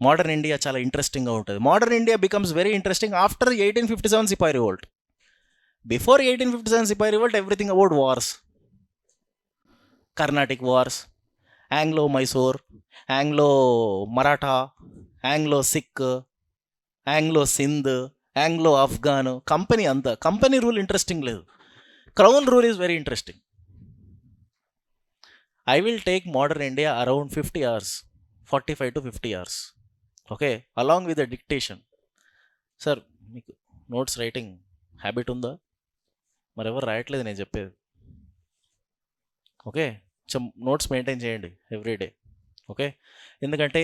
modern India చాలా ఇంట్రెస్టింగ్గా ఉంటుంది. Modern India becomes very interesting after 1857 sepoy revolt. Before 1857 sepoy revolt everything about wars. Carnatic wars, Anglo Mysore, Anglo Maratha, Anglo Sikh, Anglo Sindh, Anglo Afghan, company rule interesting లేదు. Crown rule is very interesting. I will take modern India around 50 hours, 45 to 50 hours. Okay, along with the dictation. Sir, మీకు notes writing habit ఉందా? మరెవరు రాయట్లేదు నేను చెప్పేది. Okay, notes maintain చేయండి everyday. Okay, ఎందుకంటే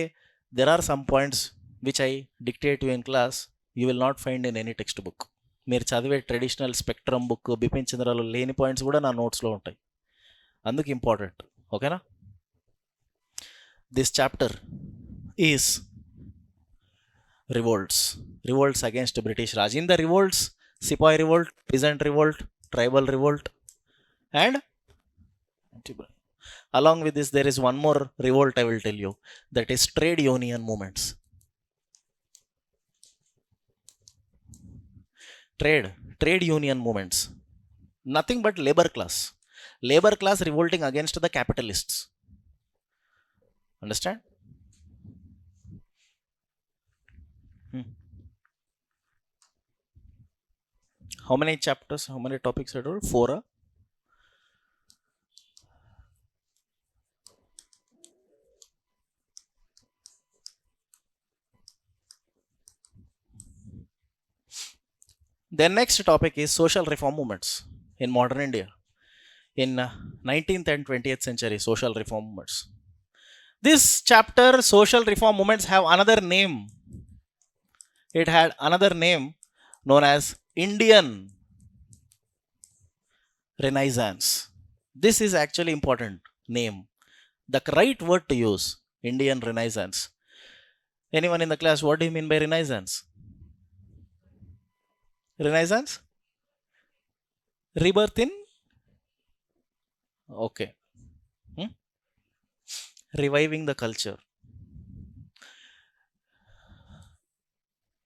there are some points which I dictate you in class you will not find in any text book. మీరు చదివే ట్రెడిషనల్ స్పెక్ట్రమ్ బుక్ బిపిన్ చంద్రలో లేని పాయింట్స్ కూడా నా నోట్స్లో ఉంటాయి. అందుకు ఇంపార్టెంట్. ఓకేనా? This chapter is revolts against British Raj. In the revolts, Sepoy revolt, peasant revolt, tribal revolt, and along with this there is one more revolt I will tell you, that is trade union movements. Trade union movements, nothing but labor class revolting against the capitalists. Understand? How many chapters, how many topics I told? 4. The next topic is social reform movements in modern India. In 19th and 20th century, social reform movements. This chapter, social reform movements, have another name. It had another name known as Indian Renaissance. This is actually important name. The right word to use, Indian Renaissance. Anyone in the class, what do you mean by Renaissance? Renaissance? Rebirth in? Okay. Reviving the culture.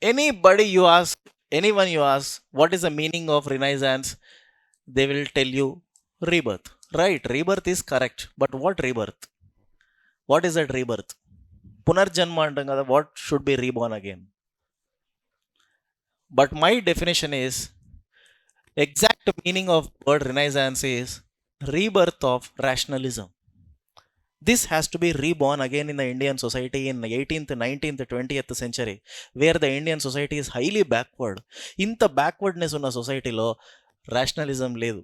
Anyone you ask, what is the meaning of Renaissance? They will tell you rebirth. Right, rebirth is correct. But what rebirth? What is that rebirth? Punarjanma antam kada, what should be reborn again? But my definition is, exact meaning of word Renaissance is rebirth of rationalism. This has to be reborn again in the Indian society in the 18th, 19th, 20th century, where the Indian society is highly backward. Inta backwardness ఉన్న సొసైటీలో rationalism లేదు.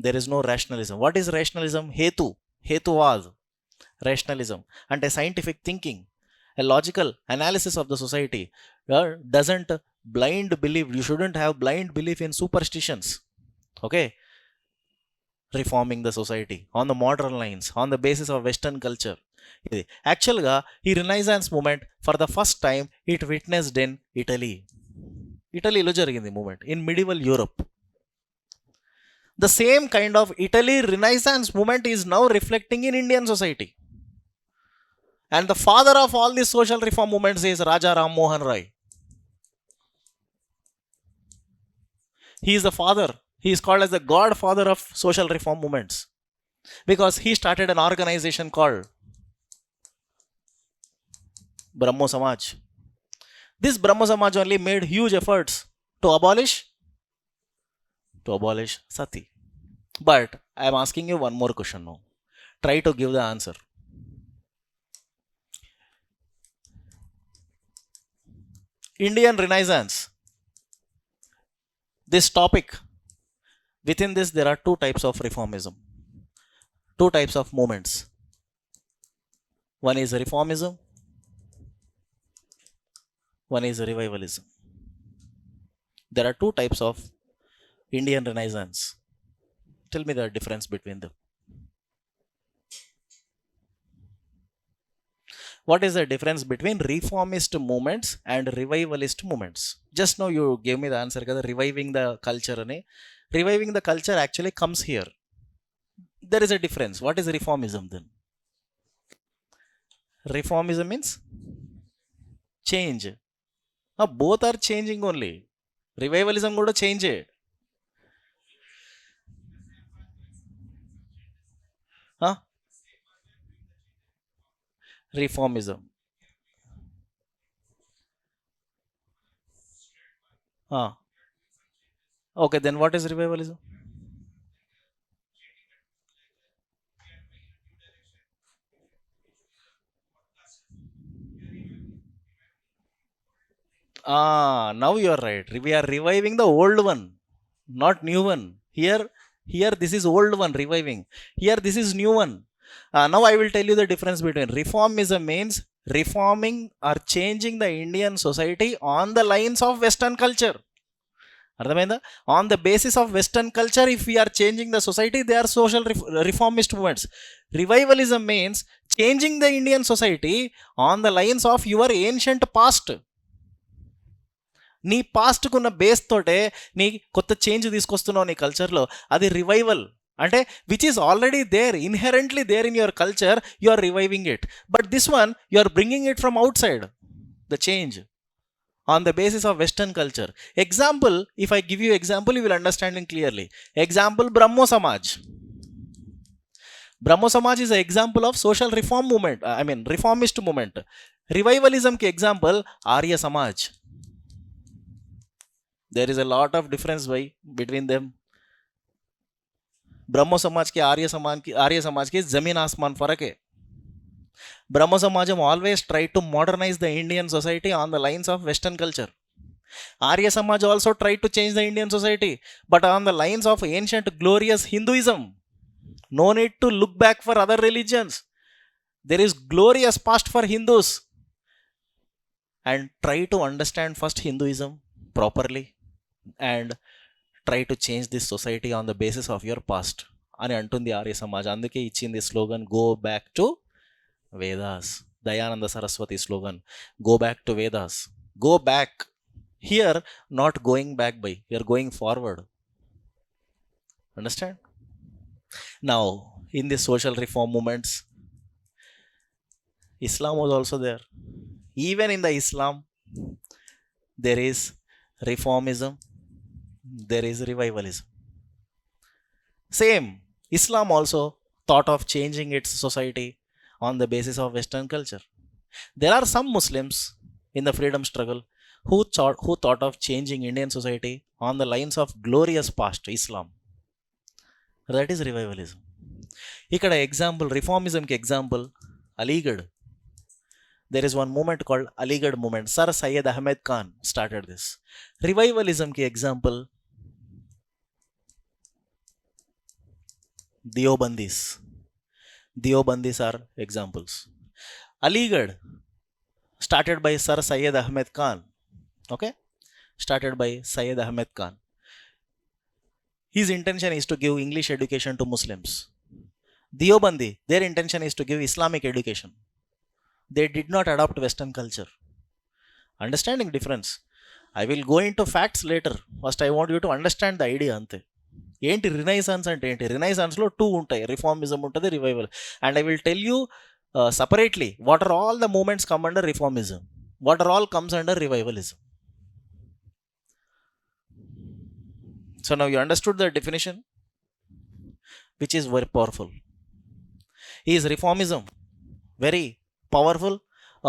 There is no rationalism. What is rationalism? Hetuvad. Rationalism అంటే scientific thinking, a logical analysis of the society. Doesn't blind belief. You shouldn't have blind belief in superstitions. Okay, reforming the society on the modern lines, on the basis of Western culture. ఇది యాక్చువల్గా ఈ renaissance movement for the first time it witnessed in ఇటలీలో జరిగింది movement in medieval Europe. The same kind of Italy renaissance movement is now reflecting in Indian society. And the father of all this social reform movements is Raja Ram Mohan Roy. He is the father. He is called as the godfather of social reform movements because he started an organization called Brahmo Samaj. This Brahmo Samaj only made huge efforts to abolish sati. But I am asking you one more question now. Try to give the answer. Indian Renaissance. This topic, within this there are two types of reformism, two types of movements. One is reformism, one is revivalism. There are two types of Indian Renaissance. Tell me the difference between them. What is the difference between reformist movements and revivalist movements? Just now you gave me the answer kada, reviving the culture ane. Reviving the culture actually comes here. There is a difference. What is reformism then? Reformism means change. Both are changing only. Revivalism kuda change. Reformism. Okay, then what is revivalism? Now you are right. We are reviving the old one, not new one. Here this is old one reviving. Here this is new one. Now I will tell you the difference between reformism means reforming or changing the Indian society on the lines of Western culture. అర్థమైందా? On the basis of Western culture, if we are changing the society, they are social reformist movements. Revivalism means changing the Indian society on the lines of your ancient past. నీ పాస్ట్కున్న base తోటే నీ కొత్త change తీసుకొస్తున్నావు నీ కల్చర్లో, అది revival. అంటే which is already there, inherently there in your culture, you are reviving it. But this one you are bringing it from outside, the change on the basis of Western culture. Example, if I give you example, you will understand it clearly. Example, Brahmo Samaj. Brahmo Samaj is an example of social reform movement, reformist movement. Revivalism ke example, Arya Samaj. There is a lot of difference between them. Brahmo Samaj ke Arya Samaj ke zameen asman farak hai. Brahmo Samajam always tried to modernize the Indian society on the lines of Western culture. Arya Samaj also tried to change the Indian society, but on the lines of ancient glorious Hinduism. No need to look back for other religions. There is glorious past for Hindus. And try to understand first Hinduism properly and try to change this society on the basis of your past. అని అంటుంది ఆర్య సమాజ్. అందుకే ఇచ్చింది slogan, go back to Vedas. Dayananda Saraswati slogan, go back to Vedas. Go back. Here, not going back by, you are going forward. Understand? Now, in the social reform movements, Islam was also there. Even in the Islam, there is reformism, there is revivalism. Same, Islam also thought of changing its society on the basis of Western culture. There are some Muslims in the freedom struggle who thought of changing Indian society on the lines of glorious past Islam. That is revivalism. ఇక్కడ example, రిఫార్మిజంకి example Aligarh. There is one movement called Aligarh movement. Sir Syed Ahmed Khan started this. Revivalism ki example, Deobandis. Deobandis are examples. Aligarh started by Sir Syed Ahmed Khan. Okay, started by Syed Ahmed Khan. His intention is to give English education to Muslims. Deobandi, their intention is to give Islamic education. They did not adopt Western culture. Understanding difference. I will go into facts later. First I want you to understand the idea ante. ఏంటి renaissance అంటే ఏంటి? రినైసాన్స్లో 2 ఉంటాయి, reformism ఉంటుంది, revival. And I will tell you separately what are all the movements come under reformism, what are all comes under revivalism. So now you understood the definition, which is very powerful. Is reformism very powerful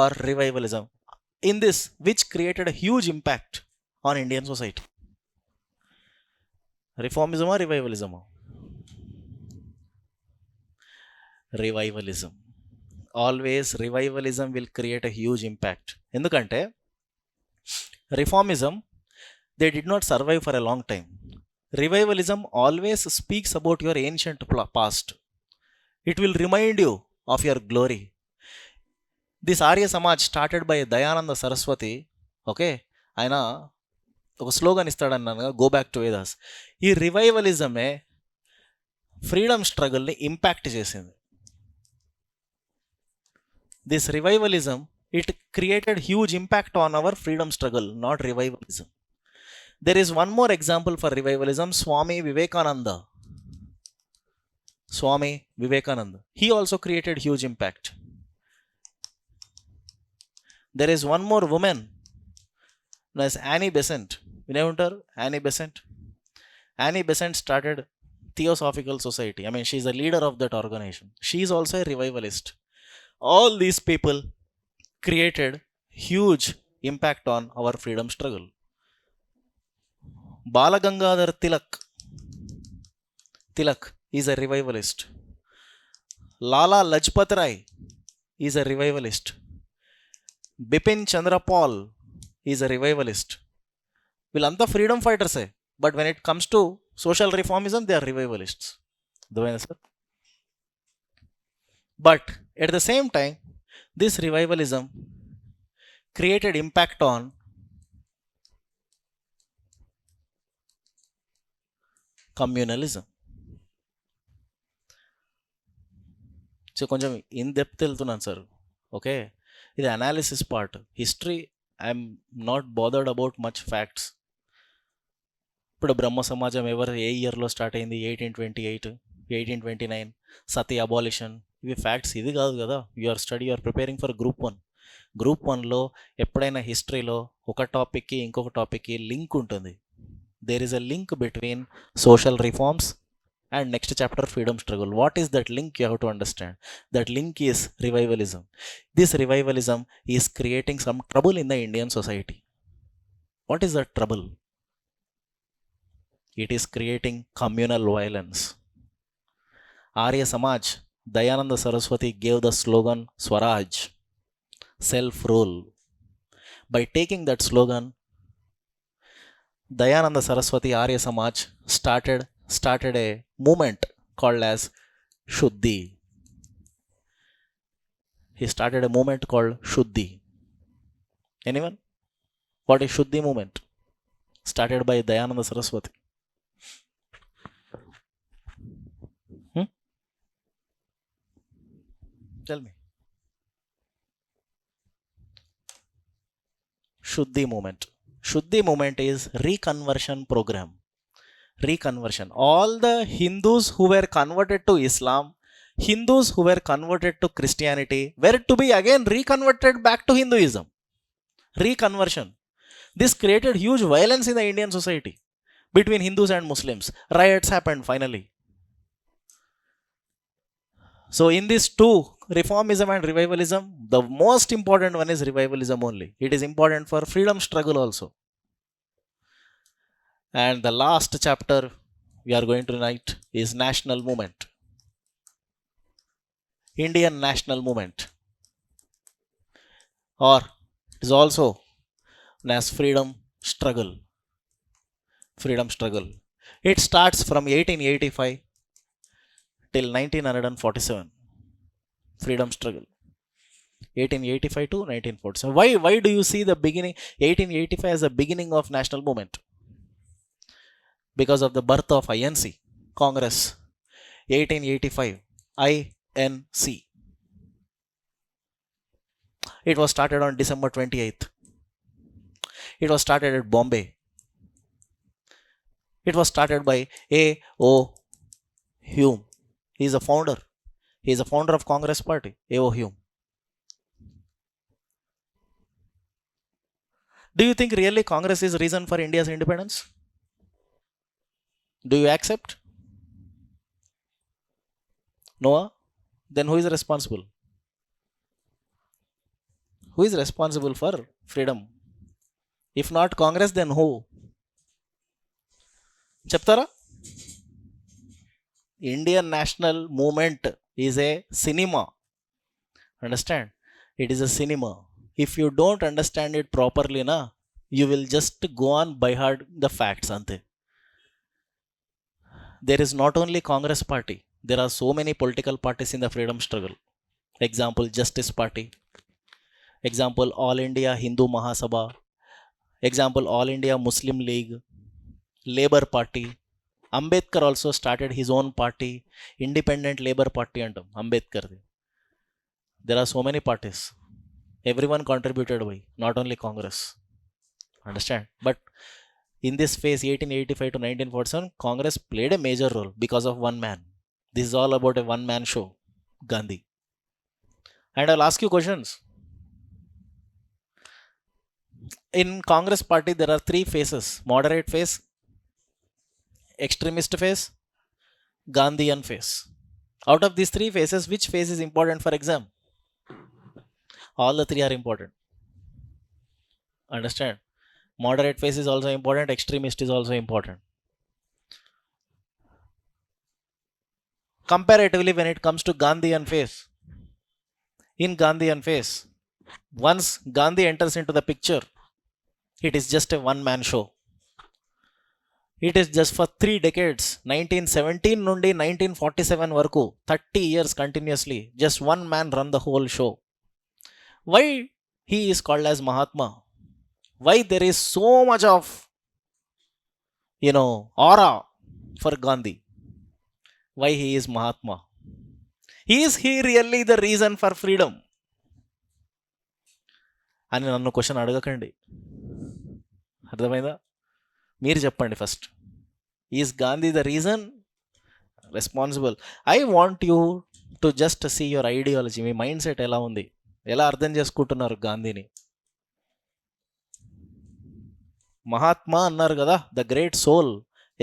or revivalism? In this, which created a huge impact on Indian society? Reformism or revivalism? Revivalism. Always revivalism will create a huge impact. Endukante reformism, they did not survive for a long time. Revivalism always speaks about your ancient past. It will remind you of your glory. This Arya Samaj started by Dayananda Saraswati. Okay, ఆయన ఒక slogan ఇస్తాడన్నాను, go back to Vedas. ఈ రివైవలిజమే freedom స్ట్రగుల్ని impact చేసింది. This revivalism, it created huge impact on our freedom struggle, not revivalism. There is one more example for revivalism, Swami Vivekananda. Swami Vivekananda, he also created huge impact. There is one more woman known as Annie Besant. You know her? Annie Besant. Annie Besant started Theosophical Society. I mean, she is a leader of that organization. She is also a revivalist. All these people created huge impact on our freedom struggle. Balagangadhar Tilak is a revivalist. Lala Lajpat Rai is a revivalist. Bipin Chandra Paul is a revivalist. వీళ్ళంతా freedom ఫైటర్సే, but when it comes to social reformism they are revivalists. అర్థమైందా sir? But at the same time this revivalism created impact on communalism. So కొంచెం in depth వెళ్తున్నాను sir. Okay, ఇది analysis part. History I'm not bothered about much facts. ఇప్పుడు బ్రహ్మ సమాజం ఏ ఇయర్లో start అయింది? 1828, 1829, సతీ abolition, ఇవి facts. ఇది కాదు కదా. You're preparing for group 1. Group 1లో ఎప్పుడైనా హిస్టరీలో ఒక టాపిక్కి ఇంకొక టాపిక్కి లింక్ ఉంటుంది. There is a link between social reforms and next chapter freedom struggle. What is that link? You have to understand. That link is revivalism. This revivalism is creating some trouble in the Indian society. What is that trouble? It is creating communal violence. Arya Samaj, Dayananda Saraswati gave the slogan Swaraj, self-rule. By taking that slogan, Dayananda Saraswati Arya Samaj started a movement called as Shuddhi. He started a movement called Shuddhi. Anyone? What is Shuddhi movement? Started by Dayananda Saraswati. Tell me. Shuddhi movement. Shuddhi movement is reconversion program. Reconversion. All the Hindus who were converted to Islam, Hindus who were converted to Christianity, were to be again reconverted back to Hinduism. Reconversion. This created huge violence in the Indian society between Hindus and Muslims. Riots happened finally. So in these two, reformism and revivalism, the most important one is revivalism only. It is important for freedom struggle also. And the last chapter we are going to tonight is national movement. Indian national movement, or it is also known as struggle. Freedom struggle. It starts from 1885 till 1947. Freedom struggle. 1885 to 1947. Why do you see the beginning 1885 as the beginning of national movement? Because of the birth of INC, Congress. 1885, INC. It was started on December 28th. It was started at Bombay. It was started by A.O. Hume. He is a founder. He is a founder of Congress Party, A.O. Hume. Do you think really Congress is reason for India's independence? Do you accept? No? Then who is responsible? Who is responsible for freedom? If not Congress, then who? Chaptara? Indian national movement is a cinema. Understand? It is a cinema. If you don't understand it properly, you will just go on by heart the facts. Ante. There is not only Congress Party. There are so many political parties in the freedom struggle. Example, Justice Party. Example, All India Hindu Mahasabha. Example, All India Muslim League. Labour Party. Ambedkar also started his own party. Independent Labour Party and Ambedkar. There are so many parties. Everyone contributed by, not only Congress. Understand? But in this phase, 1885 to 1947, Congress played a major role because of one man. This is all about a one-man show, Gandhi. And I'll ask you questions. In Congress Party, there are three phases: moderate phase, extremist phase, Gandhian phase. Out of these three phases, which phase is important for exam? All the three are important. Understand? Moderate phase is also important, extremist is also important. Comparatively, when it comes to Gandhian phase, in Gandhian phase, once Gandhi enters into the picture, it is just a one-man show. It is just for 3 decades, 1917 nundi 1947 varaku, 30 years continuously, just one man run the whole show. Why he is called as Mahatma? Why there is so much of, aura for Gandhi? Why he is Mahatma? Is he really the reason for freedom? అని నన్ను question అడగకండి. అర్థమైందా? మీరు చెప్పండి first. Is Gandhi the reason? Responsible? I want you to just see your ideology. మీ mind set ఎలా ఉంది, ఎలా అర్థం చేసుకుంటున్నారు గాంధీని? మహాత్మా అన్నారు కదా, ద గ్రేట్ సోల్.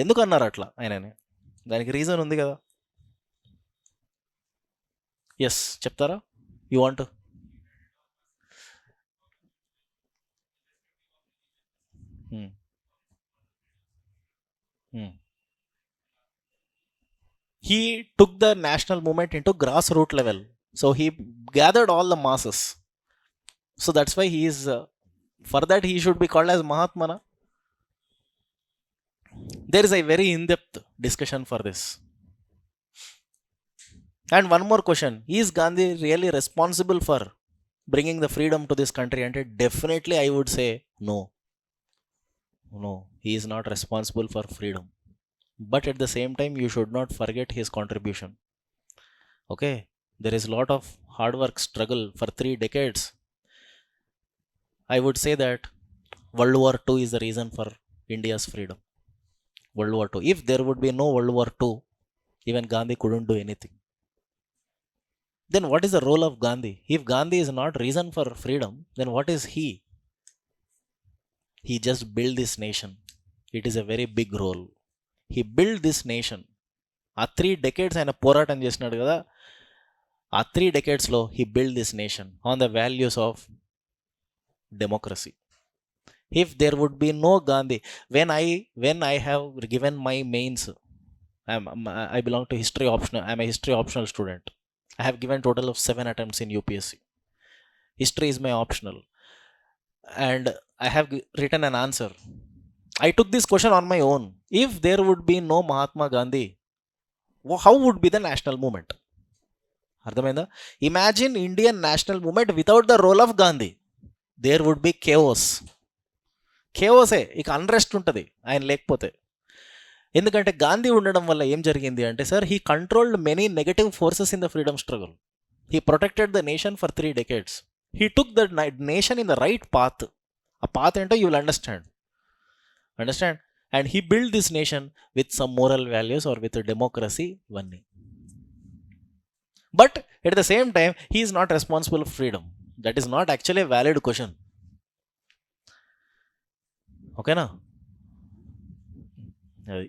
ఎందుకు అన్నారు అట్లా ఆయనని? దానికి రీజన్ ఉంది కదా. ఎస్, చెప్తారా? You want? He took the national movement into grassroots level. So he gathered all the masses. So that's why he is, for that he should be called as Mahatma. Na? There is a very in-depth discussion for this. And one more question. Is Gandhi really responsible for bringing the freedom to this country? And definitely I would say no. No, he is not responsible for freedom. But at the same time, you should not forget his contribution. Okay, there is a lot of hard work, struggle for 3 decades. I would say that World War II is the reason for India's freedom. World War II. If there would be no World War II, even Gandhi couldn't do anything. Then what is the role of Gandhi? If Gandhi is not reason for freedom, then what is he? He just built this nation. It is a very big role. He built this nation. ఆ 3 decades ఆయన పోరాటం చేసినాడు కదా, ఆ 3 decadesలో he built this nation on the values of democracy. If there would be no Gandhi, when I have given my mains, I belong to history optional. I am a history optional student. I have given total of 7 attempts in UPSC. History is my optional. And I have written an answer. I took this question on my own. If there would be no Mahatma Gandhi, how would be the national movement? అర్థమైందా? Imagine Indian national movement without the role of Gandhi. There would be chaos. కేఓసే, ఇక unrest ఉంటుంది ఆయన లేకపోతే. ఎందుకంటే గాంధీ ఉండడం వల్ల ఏం జరిగింది అంటే sir, he controlled many negative forces in the freedom struggle. He protected the nation for 3 decades. He took the nation in the right path. ఆ పాత్ ఏంటో you will understand. And he build this nation with some moral values or with democracy, ఇవన్నీ. But at the same time he is not responsible for freedom. That is not actually valid question. ఓకేనా? అది.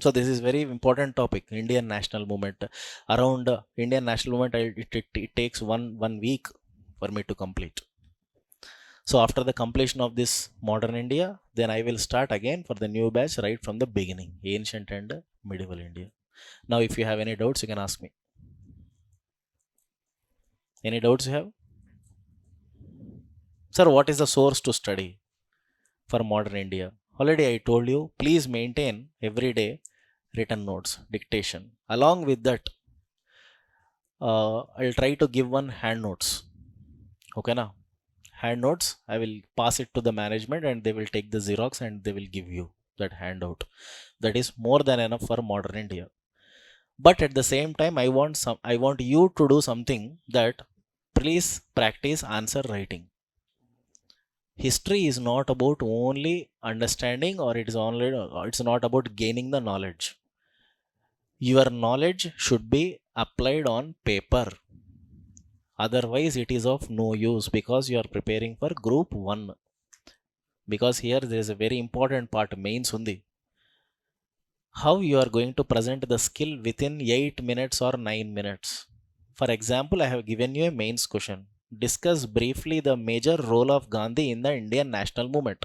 So this is very important topic, Indian national movement. Around Indian national movement, it takes one week for me to complete. So after the completion of this modern India, then I will start again for the new batch right from the beginning, ancient and medieval India. Now if you have any doubts, you can ask me. Any doubts you have? Sir, what is the source to study for modern India? Already I told you, please maintain every day written notes, dictation. Along with that, I'll try to give one hand notes. Okay na? Hand notes, I will pass it to the management and they will take the Xerox and they will give you that handout. That is more than enough for modern India. But at the same time, I want you to do something, that please practice answer writing. History is not about only understanding, or it's not about gaining the knowledge. Your knowledge should be applied on paper. Otherwise it is of no use, because you are preparing for group 1. Because here there is a very important part, mains undi. How you are going to present the skill within 8 minutes or 9 minutes. For example, I have given you a mains question. Discuss briefly the major role of Gandhi in the Indian national movement.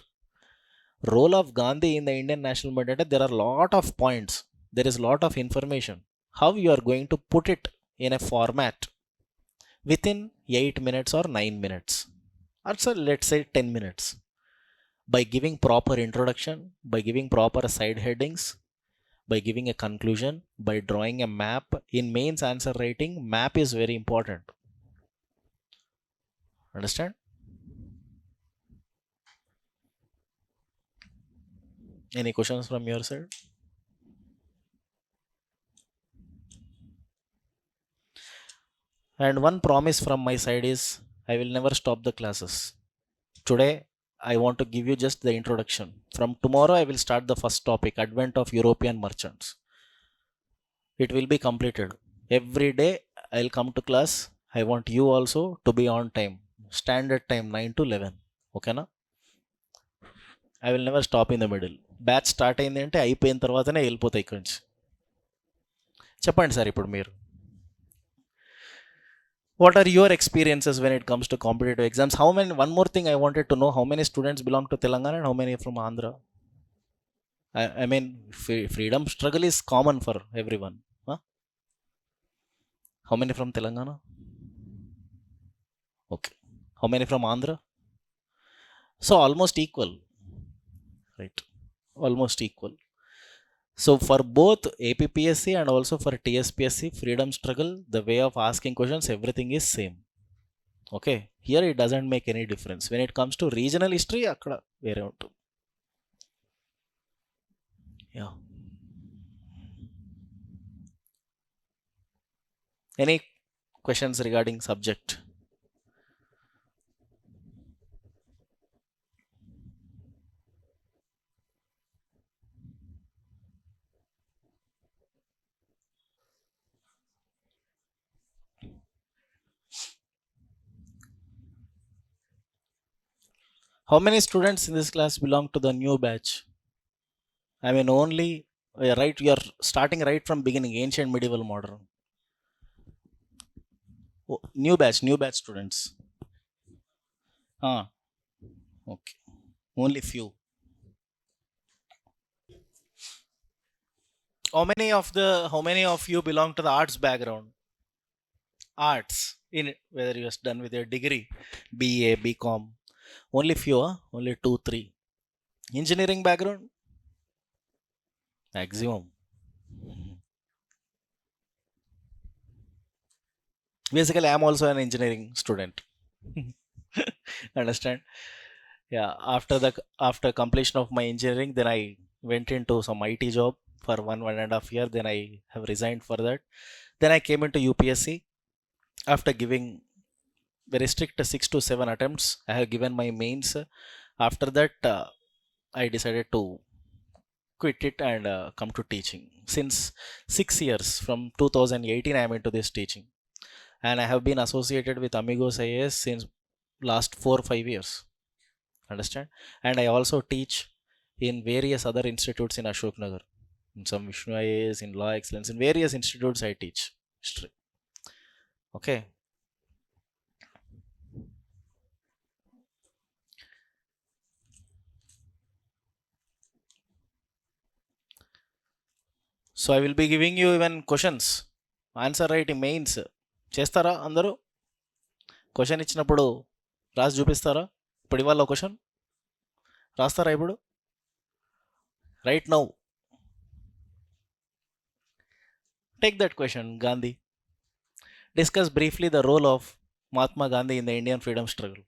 Role of Gandhi in the Indian national movement, there are lot of points, there is lot of information. How you are going to put it in a format within 8 minutes or 9 minutes, or so let's say 10 minutes, by giving proper introduction, by giving proper side headings, by giving a conclusion, by drawing a map. In mains answer writing, map is very important. Understand? Any questions from your side? And one promise from my side is, I will never stop the classes. Today I want to give you just the introduction. From tomorrow I will start the first topic, advent of European merchants. It will be completed. Every day I'll come to class. I want you also to be on time, standard time 9 to 11. Okay na? I will never stop in the middle. Batch start అయింది అంటే అయిపోయిన తర్వాతనే వెళ్ళిపోతాయి ఇక్కడి నుంచి. చెప్పండి sir ఇప్పుడు మీరు, what are your experiences when it comes to competitive exams? How many, one more thing I wanted to know, how many students belong to Telangana and how many from Andhra? I mean, freedom struggle is common for everyone. Huh? How many from Telangana? Okay. How many from Andhra? So almost equal, right? Almost equal. So for both APPSC and also for TSPSC, freedom struggle, the way of asking questions, everything is same. Okay, here it doesn't make any difference. When it comes to regional history, akkada vere untu. Yeah. Any questions regarding subject? How many students in this class belong to the new batch? I mean, only right, you are starting right from beginning, ancient, medieval, modern. Oh, new batch students. Okay, only few. How many of you belong to the arts background? Arts, in whether you have done with your degree, BA, BCom. Only few, huh? Only two, three. Engineering background, maximum. Basically, I'm also an engineering student. Understand? Yeah. After completion of my engineering, then I went into some IT job for 1.5 year. Then I have resigned for that. Then I came into UPSC after giving very strict 6 to 7 attempts. I have given my mains. After that, I decided to quit it and come to teaching. Since 6 years, from 2018, I am into this teaching, and I have been associated with Amigos IAS since last 4 or 5 years. Understand? And I also teach in various other institutes in Ashok Nagar, in some Vishnu IAS, in Law Excellence, in various institutes I teach history. Okay. So I will be giving you even questions. Answer writing mains చేస్తారా అందరూ? Question ఇచ్చినప్పుడు రాసి చూపిస్తారా? ఇప్పుడు ఇవాళ question రాస్తారా ఇప్పుడు? Right now take that question. Gandhi. Discuss briefly the role of Mahatma Gandhi in the Indian freedom struggle.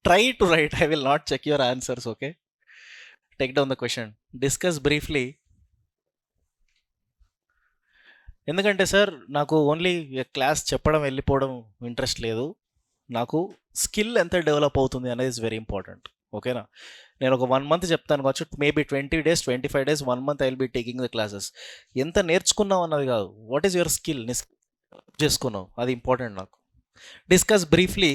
Try to write. I will not check your answers, okay? Take down the question. Discuss briefly. ఎందుకంటే sir నాకు only class చెప్పడం వెళ్ళిపోవడం interest లేదు. నాకు skill ఎంత develop అవుతుంది అనేది is very important. ఓకేనా? నేను ఒక 1 month చెప్తాను కావచ్చు, maybe 20 days 25 days 1 month I will be taking the classes. ఎంత నేర్చుకున్నావు అన్నది కాదు, వాట్ ఈస్ యువర్ స్కిల్ చేసుకున్నావు, అది ఇంపార్టెంట్ నాకు. Discuss briefly,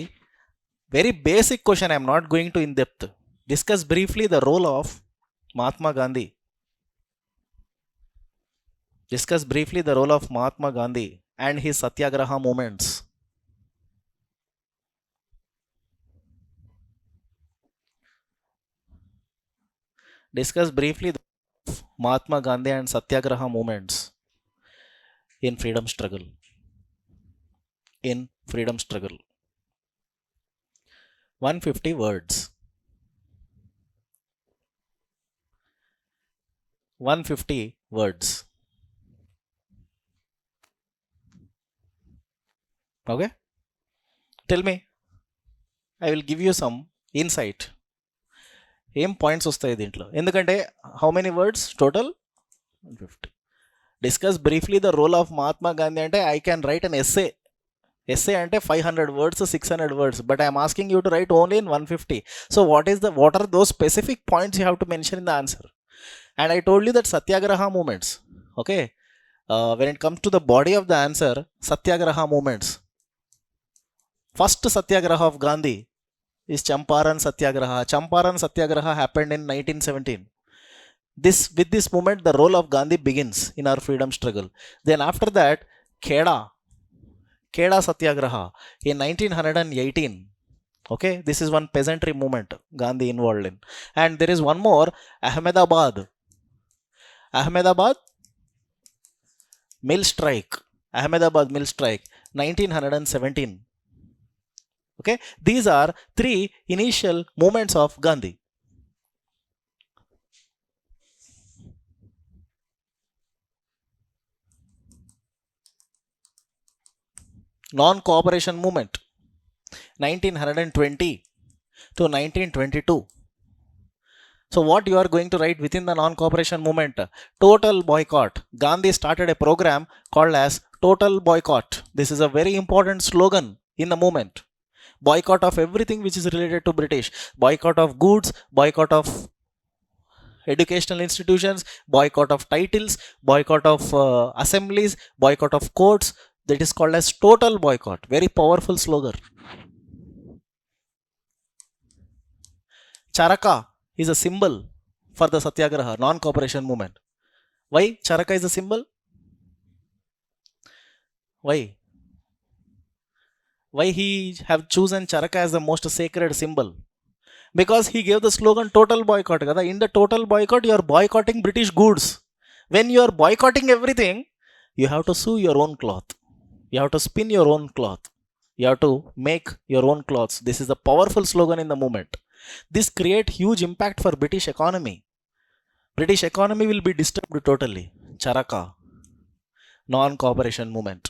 very basic question, I'm not going to in depth. Discuss briefly the role of Mahatma Gandhi. Discuss briefly the role of Mahatma Gandhi and his Satyagraha movements. Discuss briefly the role of Mahatma Gandhi and Satyagraha movements in freedom struggle. In freedom struggle. 150 words. 150 words. Okay? Tell me. I will give you some insight. ఏం points వస్తాయి దీంట్లో? ఎందుకంటే how many words total? 150. Discuss briefly the role of Mahatma Gandhi అంటే I can write an essay. Essay అంటే 500 words, 600 words, but I'm asking you to write only in 150. So what are those specific points you have to mention in the answer? And I told you that satyagraha movements. Okay, when it comes to the body of the answer, Satyagraha movements. First Satyagraha of Gandhi is Champaran Satyagraha. Champaran Satyagraha happened in 1917. With this movement, the role of Gandhi begins in our freedom struggle. Then after that, Kheda Satyagraha in 1918. Okay, this is one peasantry movement Gandhi involved in. And there is one more, Ahmedabad mill strike. Ahmedabad mill strike, 1917. Okay, these are 3 initial movements of Gandhi. Non-cooperation movement, 1920 to 1922. So what you are going to write within the non-cooperation movement? Total boycott. Gandhi started a program called as total boycott. This is a very important slogan in the movement. Boycott of everything which is related to British. Boycott of goods, boycott of educational institutions, boycott of titles, boycott of assemblies, boycott of courts. That is called as total boycott. Very powerful slogan. Charaka is a symbol for the Satyagraha, non-cooperation movement. Why Charaka is a symbol? Why he have chosen Charaka as the most sacred symbol? Because he gave the slogan total boycott kada. In the total boycott, you are boycotting British goods. When you are boycotting everything, you have to sew your own cloth. You have to spin your own cloth. You have to make your own clothes. This is the powerful slogan in the movement. This create huge impact for British economy. British economy will be disturbed totally. Charaka, non-cooperation movement.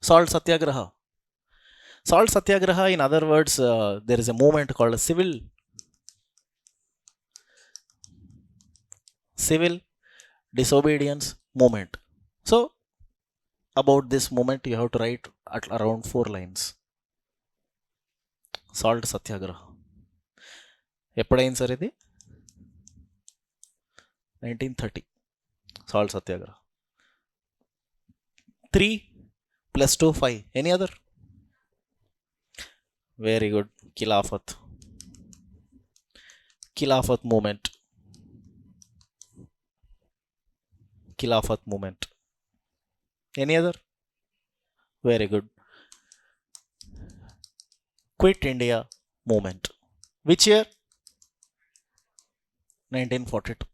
Salt Satyagraha. Salt Satyagraha, in other words, there is a movement called a civil disobedience movement. So, about this movement, you have to write at around 4 lines. Salt Satyagraha. ఎప్పుడైంది sir ఇది? 1930. Salt Satyagraha. 3 plus 2, 5. Any other? Very good. Khilafat movement. Khilafat movement. Any other? Very good. Quit India movement. Which year? 1942.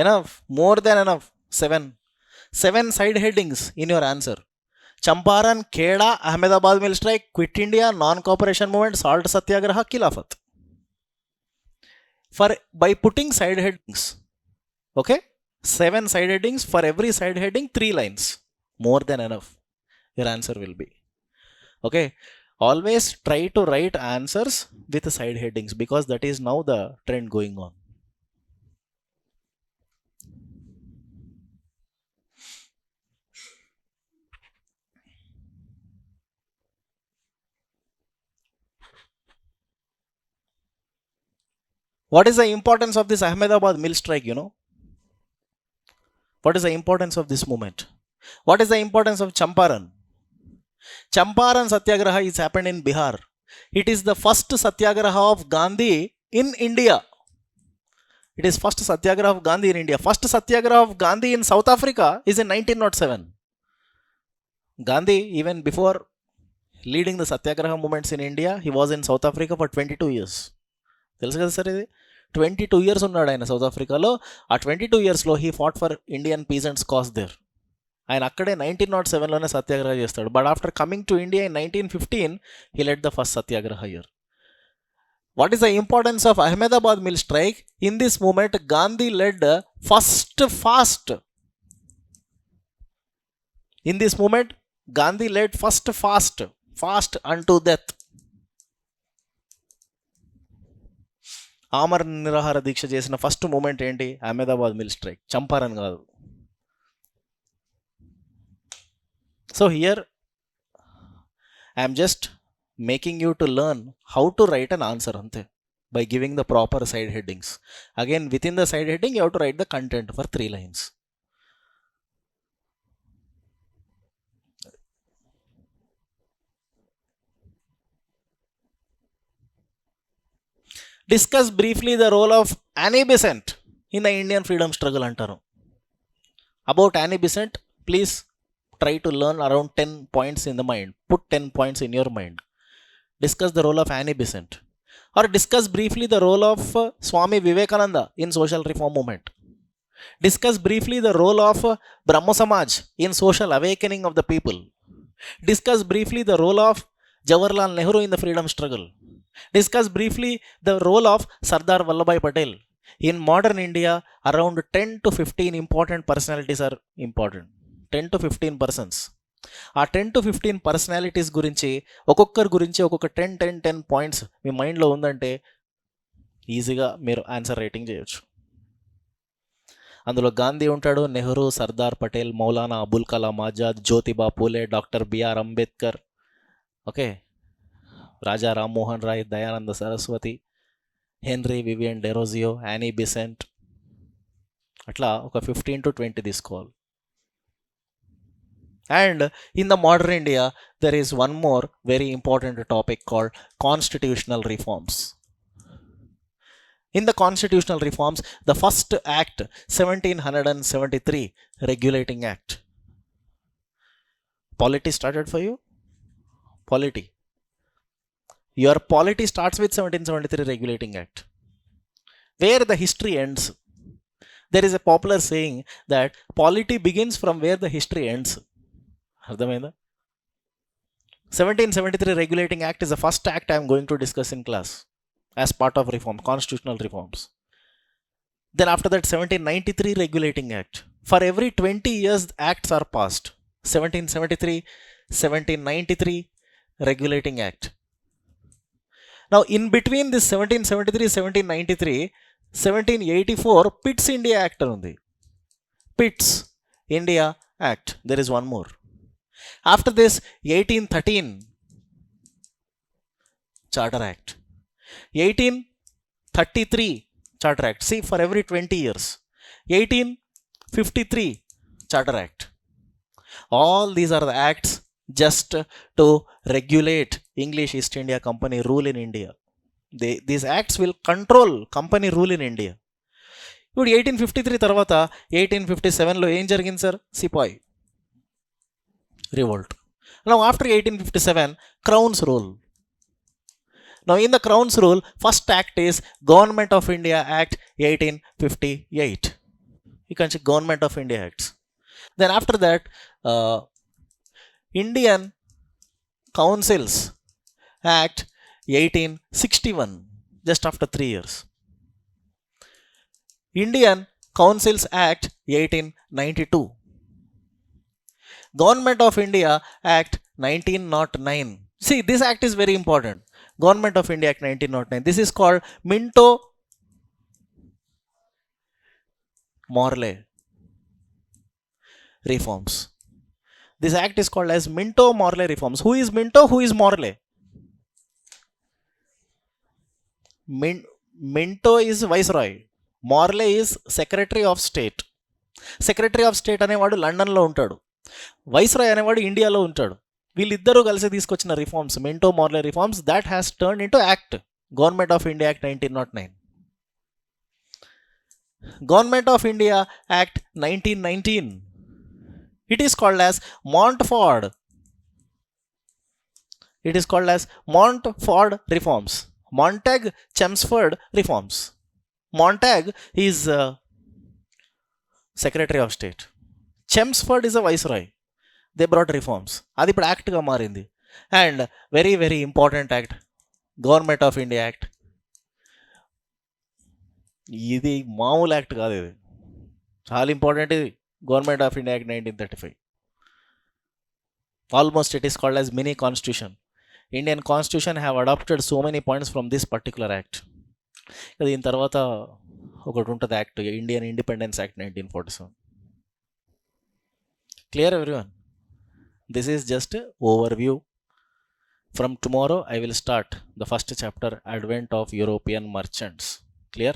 Enough. More than enough. 7 side headings in your answer. Champaran, Kheda, Ahmedabad mill strike, Quit India, non-cooperation movement, Salt Satyagraha, Khilafat. By putting side headings, okay, 7 side headings, for every side heading 3 lines. More than enough. Your answer will be. Okay. Always try to write answers with side headings because that is now the trend going on. What is the importance of this Ahmedabad mill strike, you know? What is the importance of this movement? What is the importance of Champaran? Champaran Satyagraha is happened in Bihar. It is the first Satyagraha of Gandhi in India. It is first Satyagraha of Gandhi in India. First Satyagraha of Gandhi in South Africa is in 1907. Gandhi, even before leading the Satyagraha movements in India, he was in South Africa for 22 years. తెలుసు కదా sir ఇది? 22 years ఉన్నాడు ఆయన south ఆఫ్రికాలో. ఆ 22 yearsలో he fought for Indian peasants cause there. ఆయన అక్కడే 1907లోనే సత్యాగ్రహ చేస్తాడు. But after coming to India in 1915 he led the first satyagraha year. What is the importance of Ahmedabad mill strike? In this movement Gandhi led first fast. In this movement Gandhi led first fast unto death. ఆమరణ నిరాహార దీక్ష చేసిన first moment ఏంటి? Ahmedabad mill strike. Champaran కాదు. So here I'm just making you to learn how to write an answer అంతే, by giving the proper side headings. Again within the side heading you have to write the content for 3 lines. Discuss briefly the role of Annie Besant in the Indian freedom struggle అంటారు. About Annie Besant please try to learn around 10 points in the mind. Put 10 points in your mind. Discuss the role of Annie Besant. Or discuss briefly the role of Swami Vivekananda in social reform movement. Discuss briefly the role of Brahmo Samaj in social awakening of the people. Discuss briefly the role of Jawaharlal Nehru in the freedom struggle. Discuss briefly the role of Sardar Vallabhbhai Patel. In modern India, around 10 to 15 important personalities are important. 10 to 15 persons. ఆ 10 to 15 personalities గురించి ఒక్కొక్కరి గురించి ఒక్కొక్క 10 points మీ మైండ్లో ఉందంటే ఈజీగా మీరు answer writing చేయొచ్చు. అందులో గాంధీ ఉంటాడు, Nehru, Sardar Patel, Maulana Abul Kalam Azad, Jyotiba Phule, doctor B R Ambedkar, okay, Raja Rammohan Roy, Dayananda Saraswati, Henry Vivian Derozio, Annie Besant, అట్లా ఒక 15 to 20 తీసుకోవాలి. And in the modern India, there is one more very important topic called constitutional reforms. In the constitutional reforms, the first act, 1773, Regulating Act. Polity started for you? Polity. Your polity starts with 1773 Regulating Act. Where the history ends. There is a popular saying that polity begins from where the history ends. అర్థమైందా? 1773 Regulating Act is the first act I am going to discuss in class as part of reform, constitutional reforms. Then after that 1793 Regulating Act. For every 20 years acts are passed. 1773, 1793 Regulating Act. Now in between this 1773, 1793, 1784 Pitt's India Act undi. Pitt's India Act. There is one more. After this 1813 Charter Act. 1833 Charter Act. See, for every 20 years. 1853 Charter Act. All these are the acts just to regulate English East India Company rule in India. These acts will control company rule in India. ఇప్పుడు 1853 తర్వాత 1857లో ఏం జరిగింది sir? Sipayi revolt. Now after 1857, Crown's rule. Now in the Crown's rule, first act is Government of India Act 1858. You can check Government of India Acts. Then after that, Indian Councils Act 1861, just after 3 years. Indian Councils Act 1892. Government of India Act 1909. See, this act is very important. Government of India Act 1909. This is called Minto-Morley reforms. This act is called as Minto-Morley reforms. Who is Minto? Who is Morley? Minto is Viceroy. Morley is Secretary of State. Secretary of State అనేవాడు లండన్లో ఉంటాడు. Viceroy అనేవాడు ఇండియాలో ఉంటాడు. వీళ్ళిద్దరూ కలిసి తీసుకొచ్చిన reforms, Minto మార్లే reforms, that has turn into act, government of India act 1909. Government of India act 1919. It is called as Montford. It is called as Montford reforms. Montag-Chelmsford reforms. Montag is Secretary of State. Chelmsford is a viceroy. They brought reforms. అది ఇప్పుడు యాక్ట్గా మారింది. And very very important act, government of India act. ఇది మామూలు act కాదు, ఇది చాలా important. ఇది government of India act 1935. Almost it is called as mini constitution. Indian constitution have adopted so many points from this particular act. దీని తర్వాత ఒకటి ఉంటుంది act, Indian independence act 1947. Clear everyone? This is just overview. From tomorrow I will start the first chapter, Advent of European Merchants. Clear?